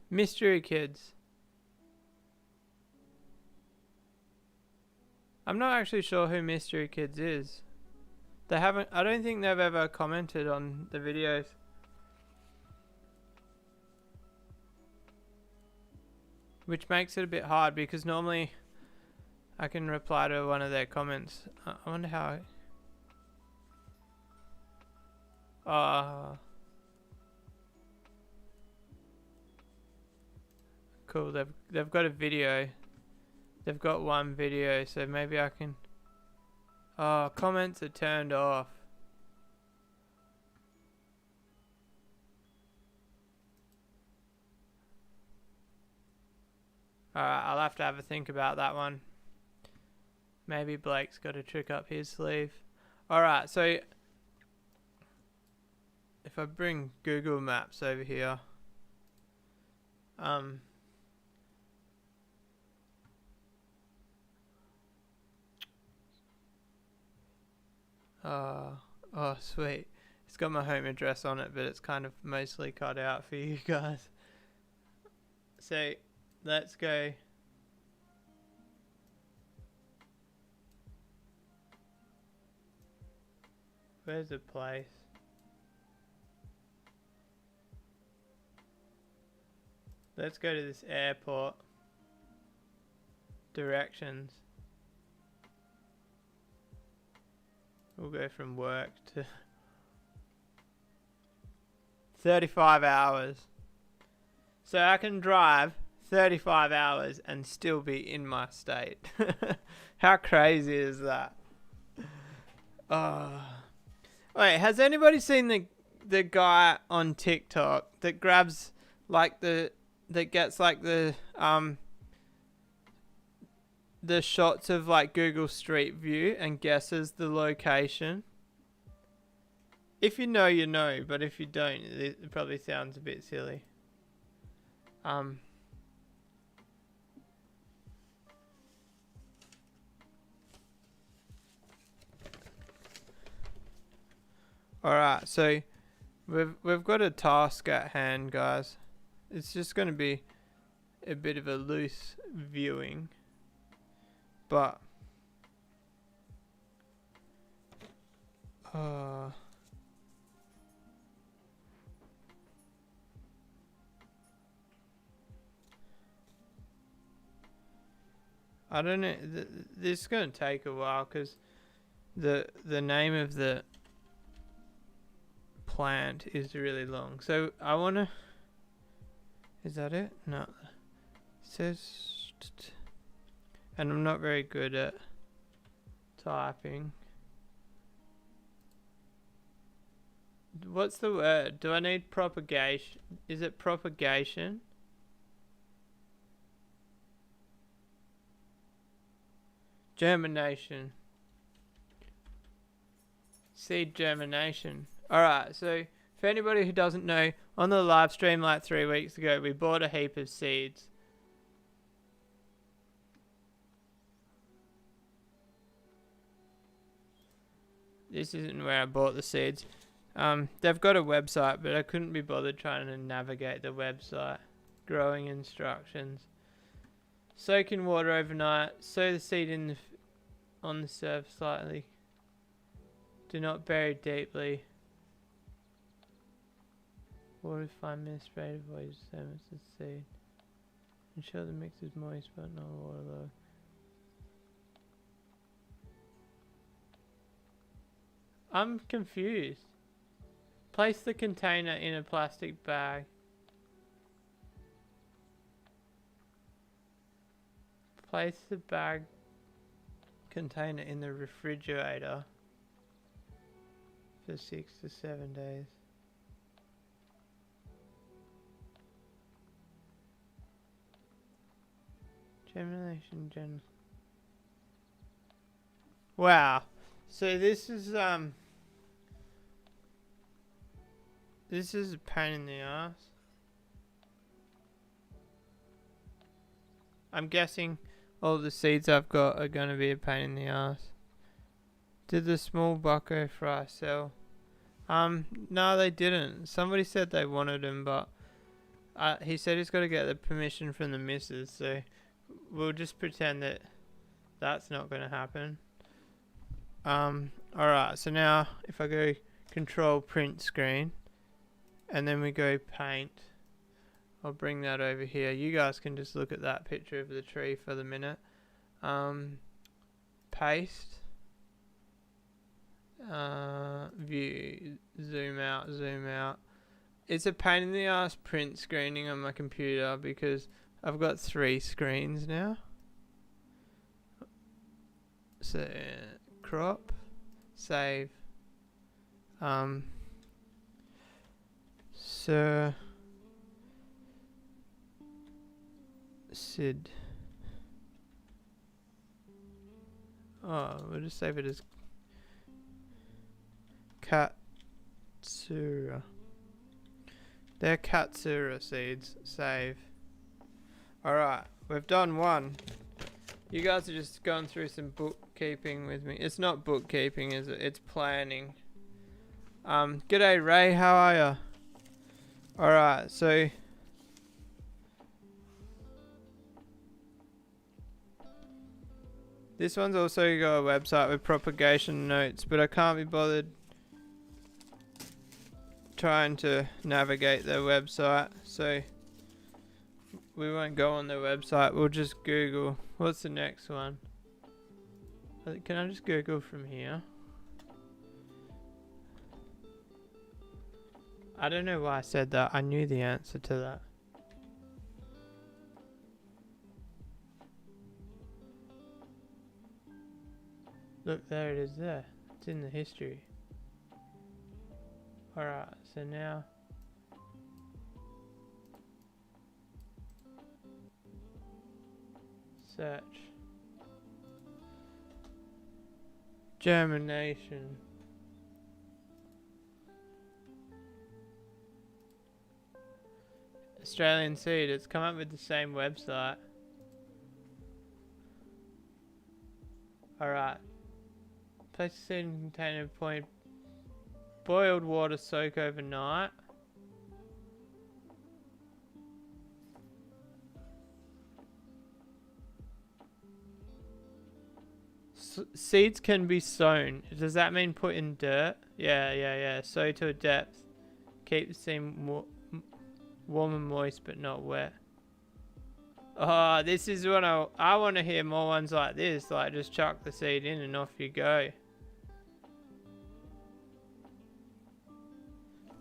Mystery Kids. I'm not actually sure who Mystery Kids is. They haven't. I don't think they've ever commented on the videos. Which makes it a bit hard because normally I can reply to one of their comments. I wonder how. Cool. They've got a video. They've got one video, so maybe I can. Oh, comments are turned off. Alright, I'll have to have a think about that one. Maybe Blake's got a trick up his sleeve. Alright, so if I bring Google Maps over here, oh sweet. It's got my home address on it, but it's kind of mostly cut out for you guys. So, let's go. Where's the place? Let's go to this airport. Directions. We'll go from work to 35 hours. So I can drive 35 hours and still be in my state. How crazy is that? Wait, has anybody seen the guy on TikTok that grabs like that gets like the shots of like Google Street View and guesses the location? If you know, you know, but if you don't, it probably sounds a bit silly. Alright, so we've got a task at hand, guys. It's just going to be a bit of a loose viewing, but I don't know. This is going to take a while because the name of the plant is really long. So I want to... Is that it? No. It says... And I'm not very good at typing. What's the word? Do I need propagation? Is it propagation? Germination. Seed germination. Alright, so for anybody who doesn't know, on the live stream like 3 weeks ago, we bought a heap of seeds. This isn't where I bought the seeds. They've got a website, but I couldn't be bothered trying to navigate the website. Growing instructions. Soak in water overnight. Sow the seed on the surface slightly. Do not bury deeply. Water 5 minutes spray to avoid sediments of the seed. Ensure the mix is moist but not waterlogged. I'm confused. Place the container in a plastic bag. Place the bag container in the refrigerator for 6 to 7 days. Germination Wow. So this is a pain in the ass. I'm guessing all the seeds I've got are going to be a pain in the ass. Did the small bucko fry sell? No, they didn't. Somebody said they wanted them, but he said he's got to get the permission from the missus, so we'll just pretend that that's not going to happen. Alright, so now if I go control print screen and then we go paint, I'll bring that over here. You guys can just look at that picture of the tree for the minute. Paste. View. Zoom out, zoom out. It's a pain in the ass print screening on my computer because I've got 3 screens now. So, crop. Save. Sir Sid. Oh, we'll just save it as Katsura. They're Katsura seeds. Save. Alright, we've done one. You guys are just going through some bookkeeping with me. It's not bookkeeping, is it? It's planning. G'day Ray, how are ya? Alright, so this one's also got a website with propagation notes, but I can't be bothered trying to navigate their website, so we won't go on their website, we'll just Google. What's the next one? Can I just Google from here? I don't know why I said that. I knew the answer to that. Look, there it is there. It's in the history. Alright, so now... search. Germination. Australian seed, it's come up with the same website. Alright. Place the seed in a container, point boiled water, soak overnight. Seeds can be sown. Does that mean put in dirt? Yeah. Sow to a depth. Keep the seed warm and moist, but not wet. Oh, this is what I want to hear more ones like this. Like, just chuck the seed in and off you go.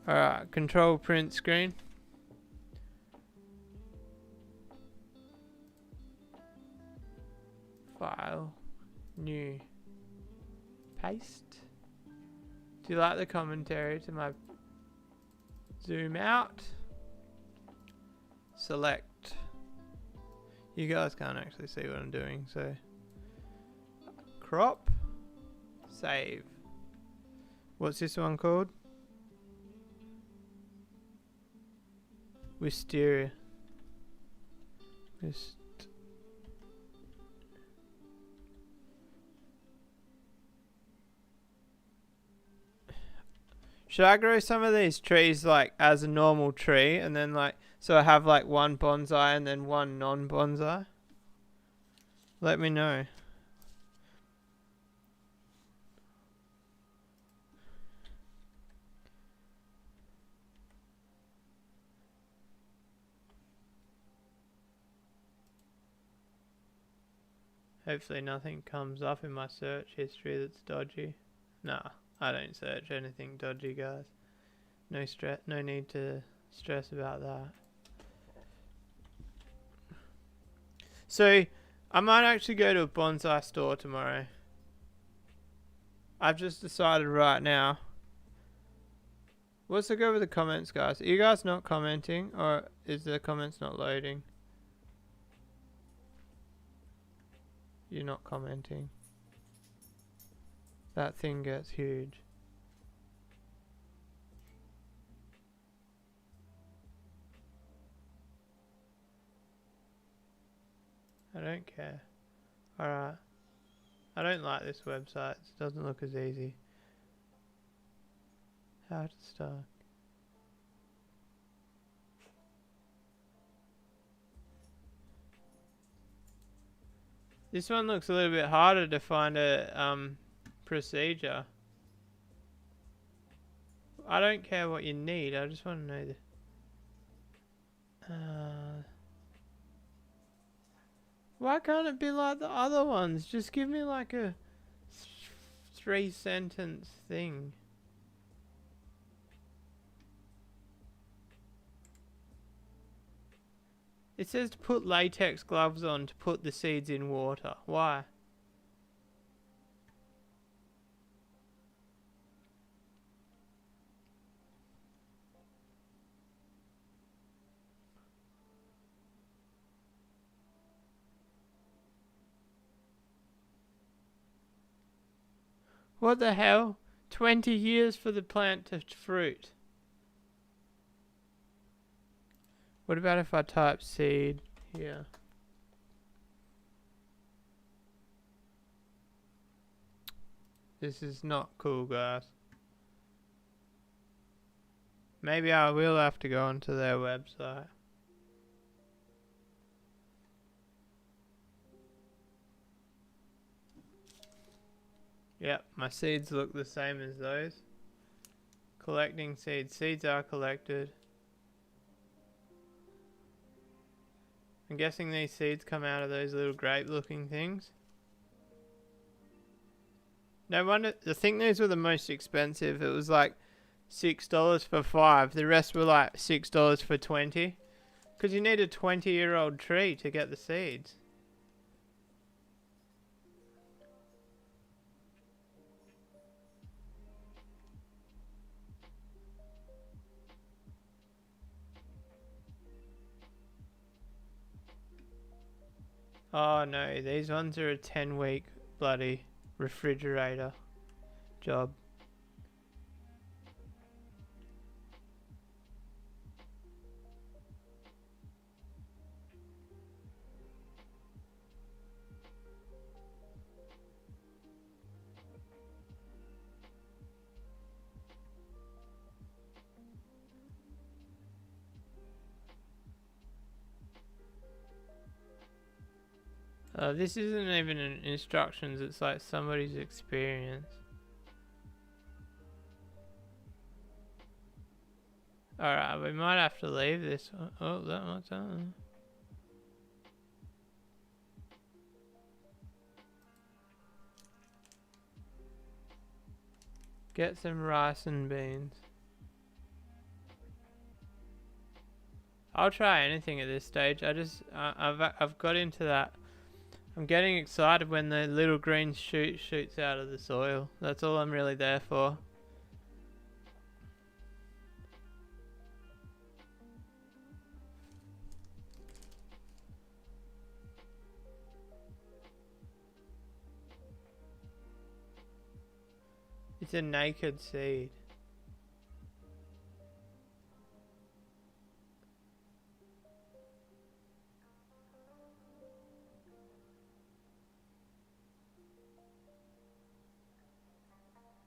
Alright, control print screen. File. New. Paste. Do you like the commentary to my zoom out? Select. You guys can't actually see what I'm doing, so crop. Save. What's this one called? Wisteria. Should I grow some of these trees like as a normal tree and then like, so I have like one bonsai and then one non-bonsai? Let me know. Hopefully nothing comes up in my search history that's dodgy. Nah, I don't search anything dodgy, guys. No stress, no need to stress about that. So, I might actually go to a bonsai store tomorrow. I've just decided right now. Let's go with the comments, guys. Are you guys not commenting, or is the comments not loading? You're not commenting. That thing gets huge. I don't care. Alright. I don't like this website. It doesn't look as easy. How to start. This one looks a little bit harder to find a procedure. I don't care what you need. I just want to know the... why can't it be like the other ones? Just give me like a 3-sentence thing. It says to put latex gloves on to put the seeds in water. Why? What the hell? 20 years for the plant to fruit. What about if I type seed here? This is not cool, guys. Maybe I will have to go onto their website. Yep, my seeds look the same as those. Collecting seeds. Seeds are collected. I'm guessing these seeds come out of those little grape looking things. No wonder, I think these were the most expensive. It was like $6 for 5. The rest were like $6 for 20. Because you need a 20-year-old tree to get the seeds. Oh no, these ones are a 10-week bloody refrigerator job. This isn't even instructions, it's like somebody's experience. Alright, we might have to leave this one. Oh, that one's on. Get some rice and beans. I'll try anything at this stage. I've got into that. I'm getting excited when the little green shoot shoots out of the soil. That's all I'm really there for. It's a naked seed.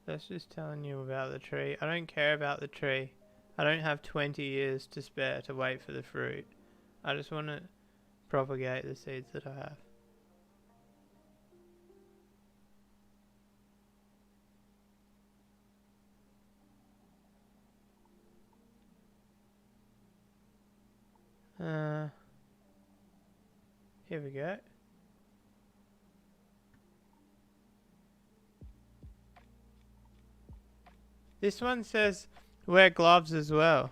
That's just telling you about the tree. I don't care about the tree. I don't have 20 years to spare to wait for the fruit. I just want to propagate the seeds that I have. Here we go. This one says wear gloves as well.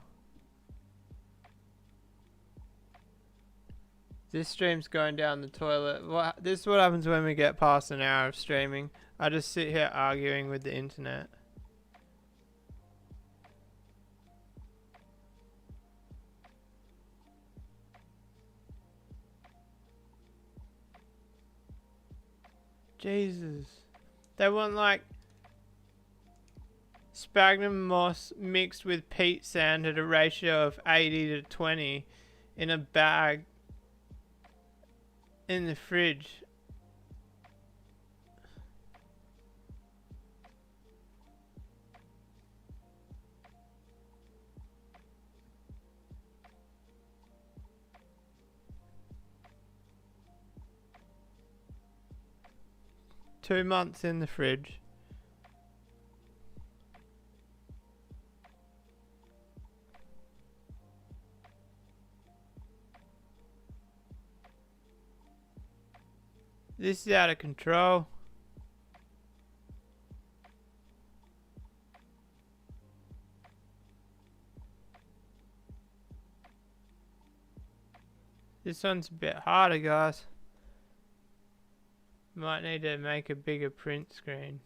This stream's going down the toilet. This is what happens when we get past an hour of streaming. I just sit here arguing with the internet. Jesus. They want like sphagnum moss mixed with peat sand at a ratio of 80 to 20 in a bag in the fridge. Two months in the fridge. This is out of control. This one's a bit harder, guys. Might need to make a bigger print screen.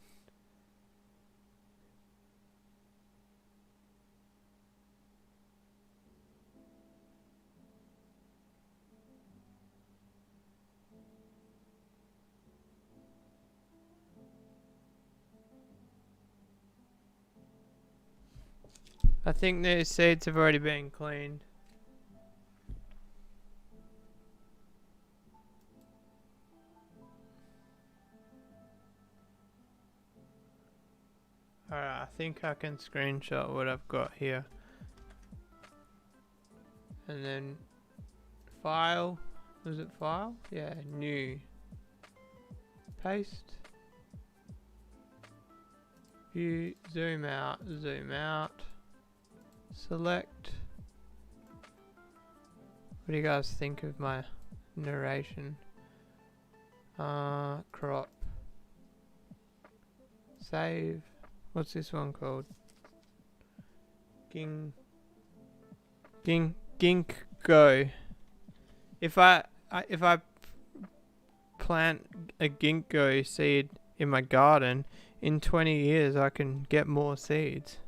I think these seeds have already been cleaned. Alright, I think I can screenshot what I've got here. and then file. Was it file? Yeah, new. Paste. View, zoom out, select. What do you guys think of my narration? Crop. Save. What's this one called? Ginkgo. If I plant a ginkgo seed in my garden, in 20 years I can get more seeds.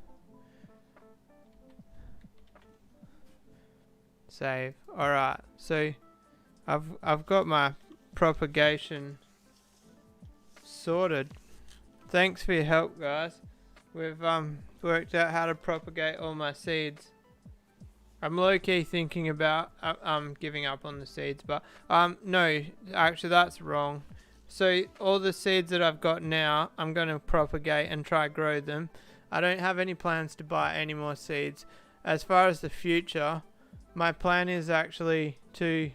Save. Alright, so I've got my propagation sorted. Thanks for your help, guys. We've worked out how to propagate all my seeds. I'm low-key thinking about giving up on the seeds, but no, actually that's wrong. So all the seeds that I've got now, I'm going to propagate and try grow them. I don't have any plans to buy any more seeds. As far as the future, my plan is actually to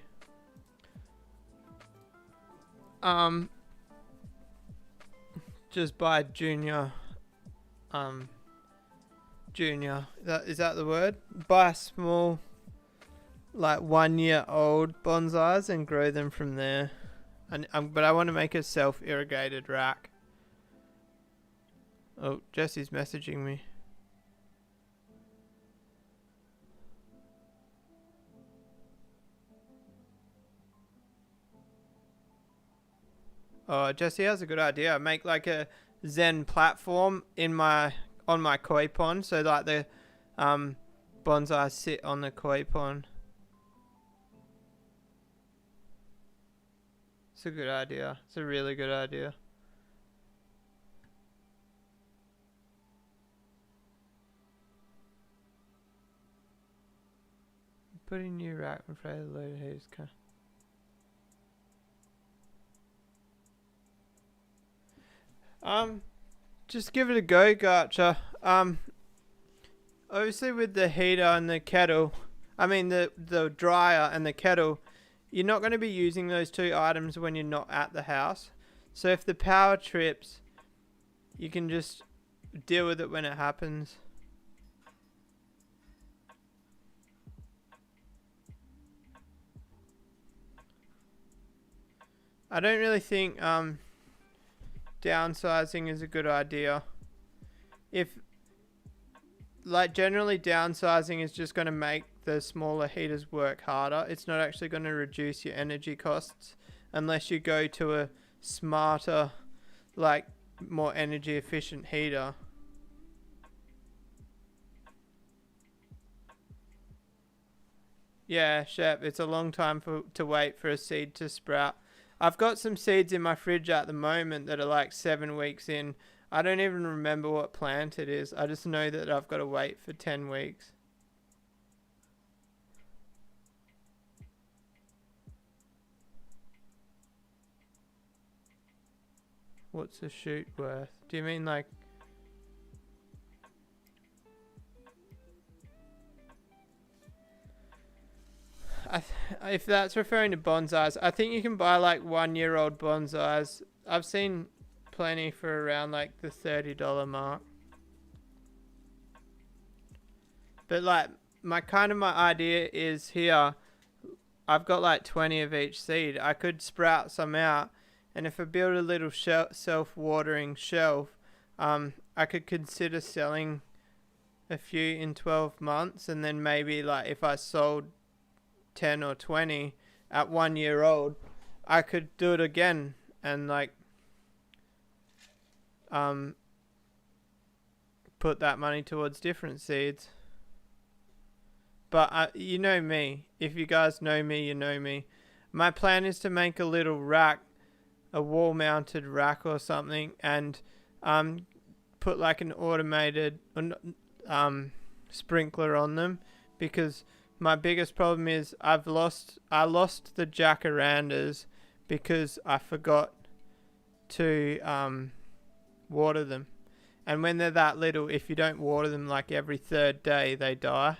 just buy junior, is that the word? Buy small, like 1 year old bonsais and grow them from there. And but I want to make a self-irrigated rack. Oh, Jesse's messaging me. Oh, Jesse has a good idea. Make like a Zen platform on my koi pond, so like the bonsai sit on the koi pond. It's a good idea. It's a really good idea. Putting new rack and afraid of the loaded heaters. Just give it a go, Garcha. Obviously with the heater and the kettle, I mean the dryer and the kettle, you're not going to be using those two items when you're not at the house. So if the power trips, you can just deal with it when it happens. I don't really think downsizing is a good idea. Generally downsizing is just going to make the smaller heaters work harder. It's not actually going to reduce your energy costs unless you go to a smarter, like more energy efficient heater. Yeah, Shep, it's a long time to wait for a seed to sprout. I've got some seeds in my fridge at the moment that are like 7 weeks in. I don't even remember what plant it is. I just know that I've got to wait for 10 weeks. What's a shoot worth? Do you mean like... if that's referring to bonsais, I think you can buy like 1 year old bonsais. I've seen plenty for around like the $30 mark. But like my idea is here, I've got like 20 of each seed. I could sprout some out, and if I build a little self-watering shelf, I could consider selling a few in 12 months, and then maybe like if I sold 10 or 20 at 1 year old, I could do it again and like put that money towards different seeds. But you know me, if you guys know me, you know me. My plan is to make a little rack, a wall mounted rack or something, and put like an automated sprinkler on them, because my biggest problem is I lost the jacarandas because I forgot to water them. And when they're that little, if you don't water them like every third day, they die.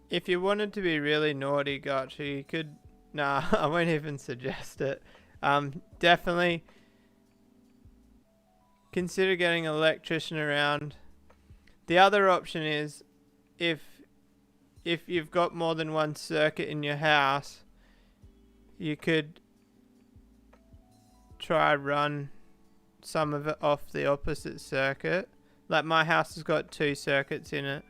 If you wanted to be really naughty, gotcha, you could... Nah, I won't even suggest it. Definitely consider getting an electrician around. The other option is, if you've got more than one circuit in your house, you could try run some of it off the opposite circuit. Like my house has got 2 circuits in it.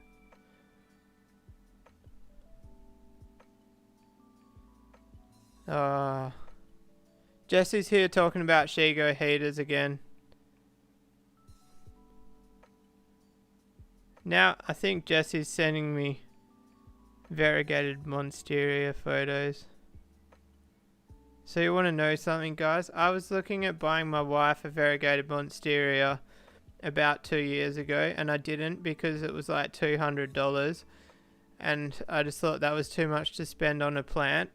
Jesse's here talking about Shigo heaters again. Now I think Jesse's sending me variegated Monsteria photos. So you want to know something, guys? I was looking at buying my wife a variegated Monsteria about 2 years ago, and I didn't because it was like $200, and I just thought that was too much to spend on a plant.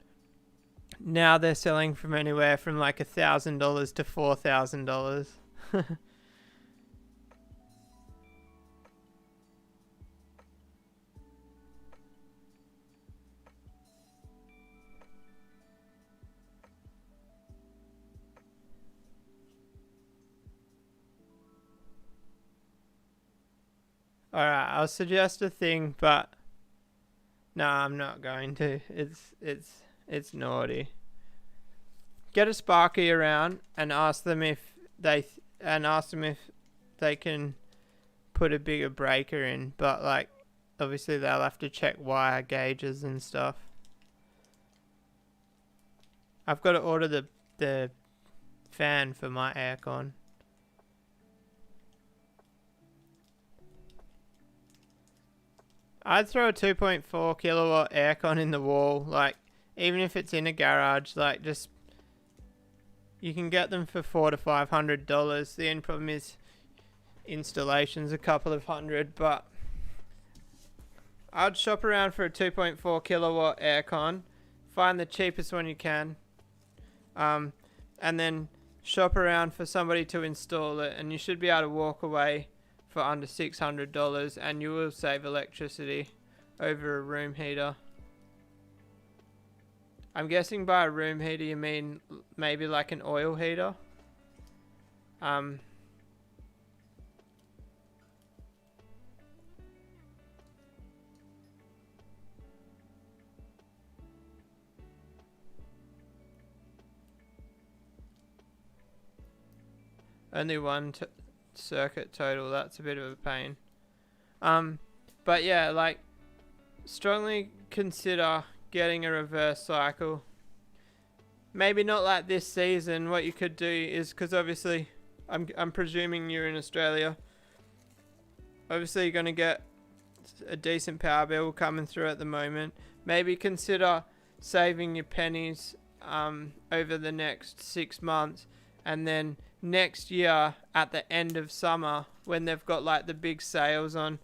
Now they're selling from anywhere from like $1,000 to $4,000. Alright, I'll suggest a thing, but no, I'm not going to. It's naughty. Get a Sparky around and ask them if they can put a bigger breaker in, but like obviously they'll have to check wire gauges and stuff. I've got to order the fan for my aircon. I'd throw a 2.4 kilowatt aircon in the wall, like, even if it's in a garage, like, just, you can get them for $400 to $500. The only problem is installation's a couple of hundred, but I'd shop around for a 2.4 kilowatt aircon, find the cheapest one you can, and then shop around for somebody to install it, and you should be able to walk away for under $600, and you will save electricity over a room heater. I'm guessing by a room heater you mean maybe like an oil heater. Only one circuit total, that's a bit of a pain. But yeah, like, strongly consider getting a reverse cycle. Maybe not like this season. What you could do is, because obviously I'm presuming you're in Australia, obviously you're going to get a decent power bill coming through at the moment. Maybe consider saving your pennies over the next 6 months, and then next year at the end of summer, when they've got like the big sales on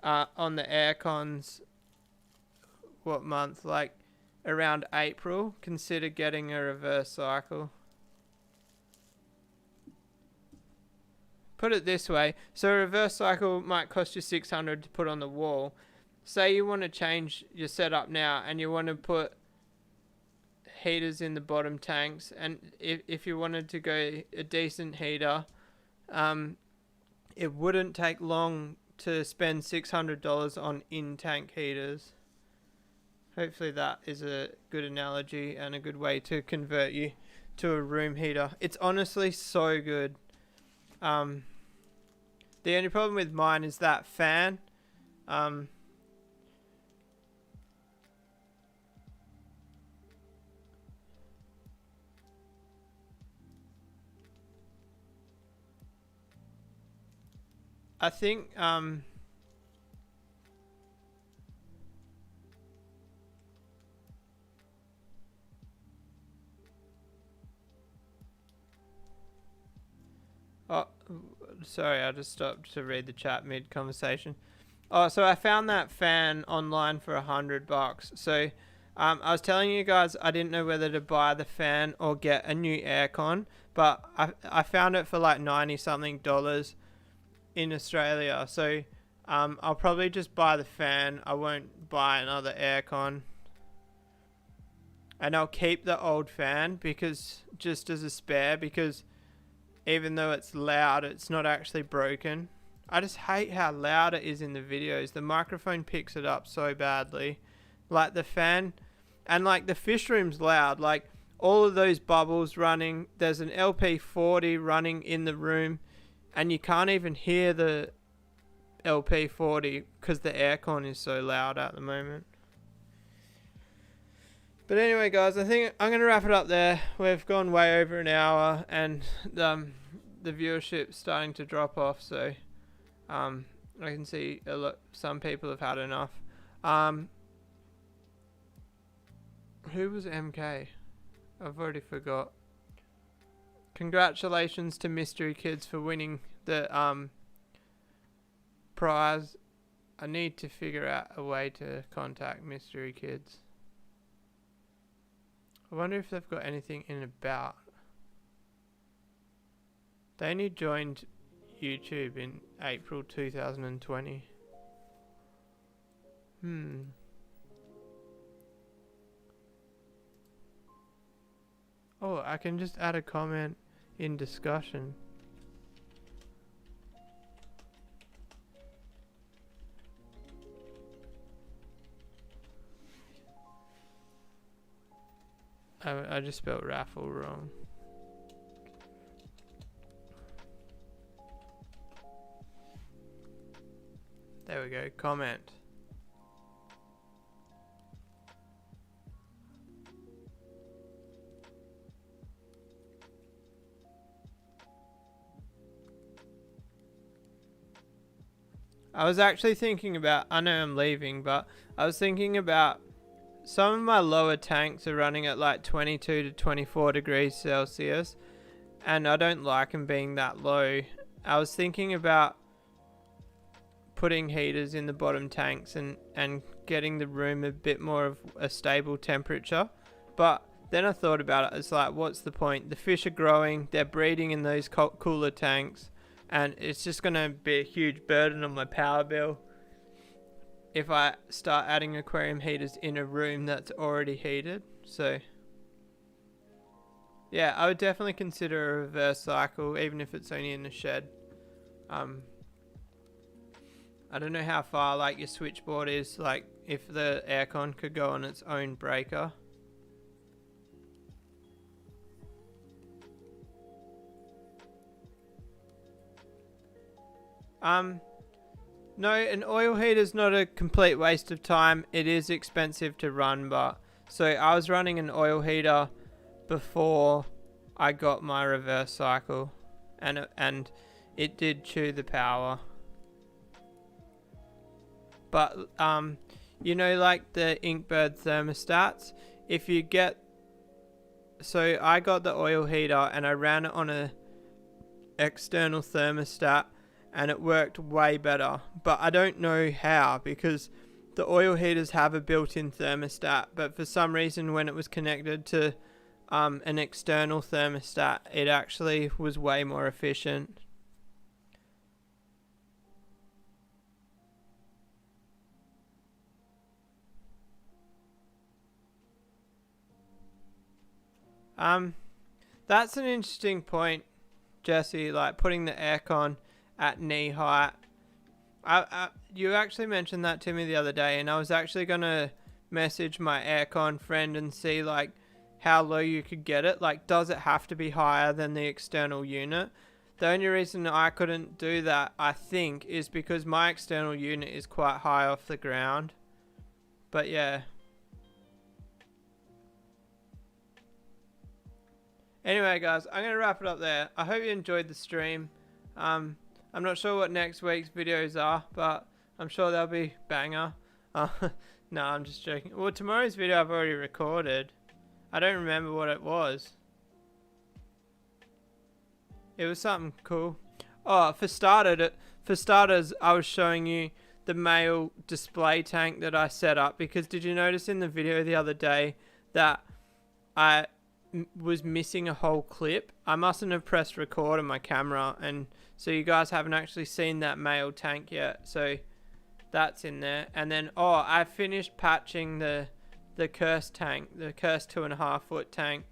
the aircons, what month, like around April, consider getting a reverse cycle. Put it this way, so a reverse cycle might cost you $600 to put on the wall. Say you want to change your setup now and you want to put heaters in the bottom tanks, and if you wanted to go a decent heater, it wouldn't take long to spend $600 on in-tank heaters. Hopefully that is a good analogy and a good way to convert you to a room heater. It's honestly so good. The only problem with mine is that fan. I think oh, sorry, I just stopped to read the chat mid-conversation. Oh, so I found that fan online for $100. So I was telling you guys I didn't know whether to buy the fan or get a new aircon, but I found it for like $90 something in Australia. So I'll probably just buy the fan. I won't buy another aircon. And I'll keep the old fan because just as a spare, because even though it's loud, it's not actually broken. I just hate how loud it is in the videos. The microphone picks it up so badly. Like the fan, and like the fish room's loud. Like all of those bubbles running. There's an LP40 running in the room, and you can't even hear the LP40 because the aircon is so loud at the moment. But anyway, guys, I think I'm going to wrap it up there. We've gone way over an hour, and the viewership's starting to drop off, so I can see some people have had enough. Who was MK? I've already forgot. Congratulations to Mystery Kids for winning the prize. I need to figure out a way to contact Mystery Kids. I wonder if they've got anything in about. They only joined YouTube in April 2020. Oh, I can just add a comment in discussion. I just spelled raffle wrong. There we go, comment. I was actually thinking about, I know I'm leaving, but I was thinking about some of my lower tanks are running at like 22 to 24 degrees Celsius, and I don't like them being that low. I was thinking about putting heaters in the bottom tanks and getting the room a bit more of a stable temperature, but then I thought about it. It's like, what's the point? The fish are growing, they're breeding in those cooler tanks, and it's just going to be a huge burden on my power bill if I start adding aquarium heaters in a room that's already heated. So yeah, I would definitely consider a reverse cycle, even if it's only in the shed. I don't know how far like your switchboard is, like if the aircon could go on its own breaker. No, an oil heater is not a complete waste of time. It is expensive to run, but so I was running an oil heater before I got my reverse cycle, and it did chew the power. But you know, like the Inkbird thermostats, if you get, so I got the oil heater and I ran it on a external thermostat, and it worked way better, but I don't know how, because the oil heaters have a built-in thermostat, but for some reason when it was connected to an external thermostat, it actually was way more efficient. That's an interesting point, Jesse, like putting the aircon at knee height. You actually mentioned that to me the other day, and I was actually gonna message my aircon friend and see like how low you could get it. Like, does it have to be higher than the external unit? The only reason I couldn't do that, I think, is because my external unit is quite high off the ground. But yeah. Anyway, guys, I'm going to wrap it up there. I hope you enjoyed the stream. I'm not sure what next week's videos are, but I'm sure they'll be banger. No, I'm just joking. Well, tomorrow's video I've already recorded. I don't remember what it was. It was something cool. Oh, for starters, I was showing you the male display tank that I set up, because did you notice in the video the other day that I was missing a whole clip? I mustn't have pressed record on my camera, and so you guys haven't actually seen that male tank yet. So That's in there. And then, oh, I finished patching the cursed tank, the cursed 2.5 foot tank.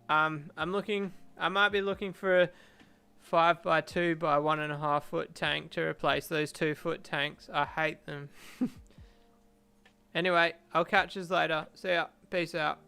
I'm looking, I might be looking for a 5x2 by 1.5 foot tank to replace those 2 foot tanks. I hate them. Anyway, I'll catch you later. See ya. Peace out.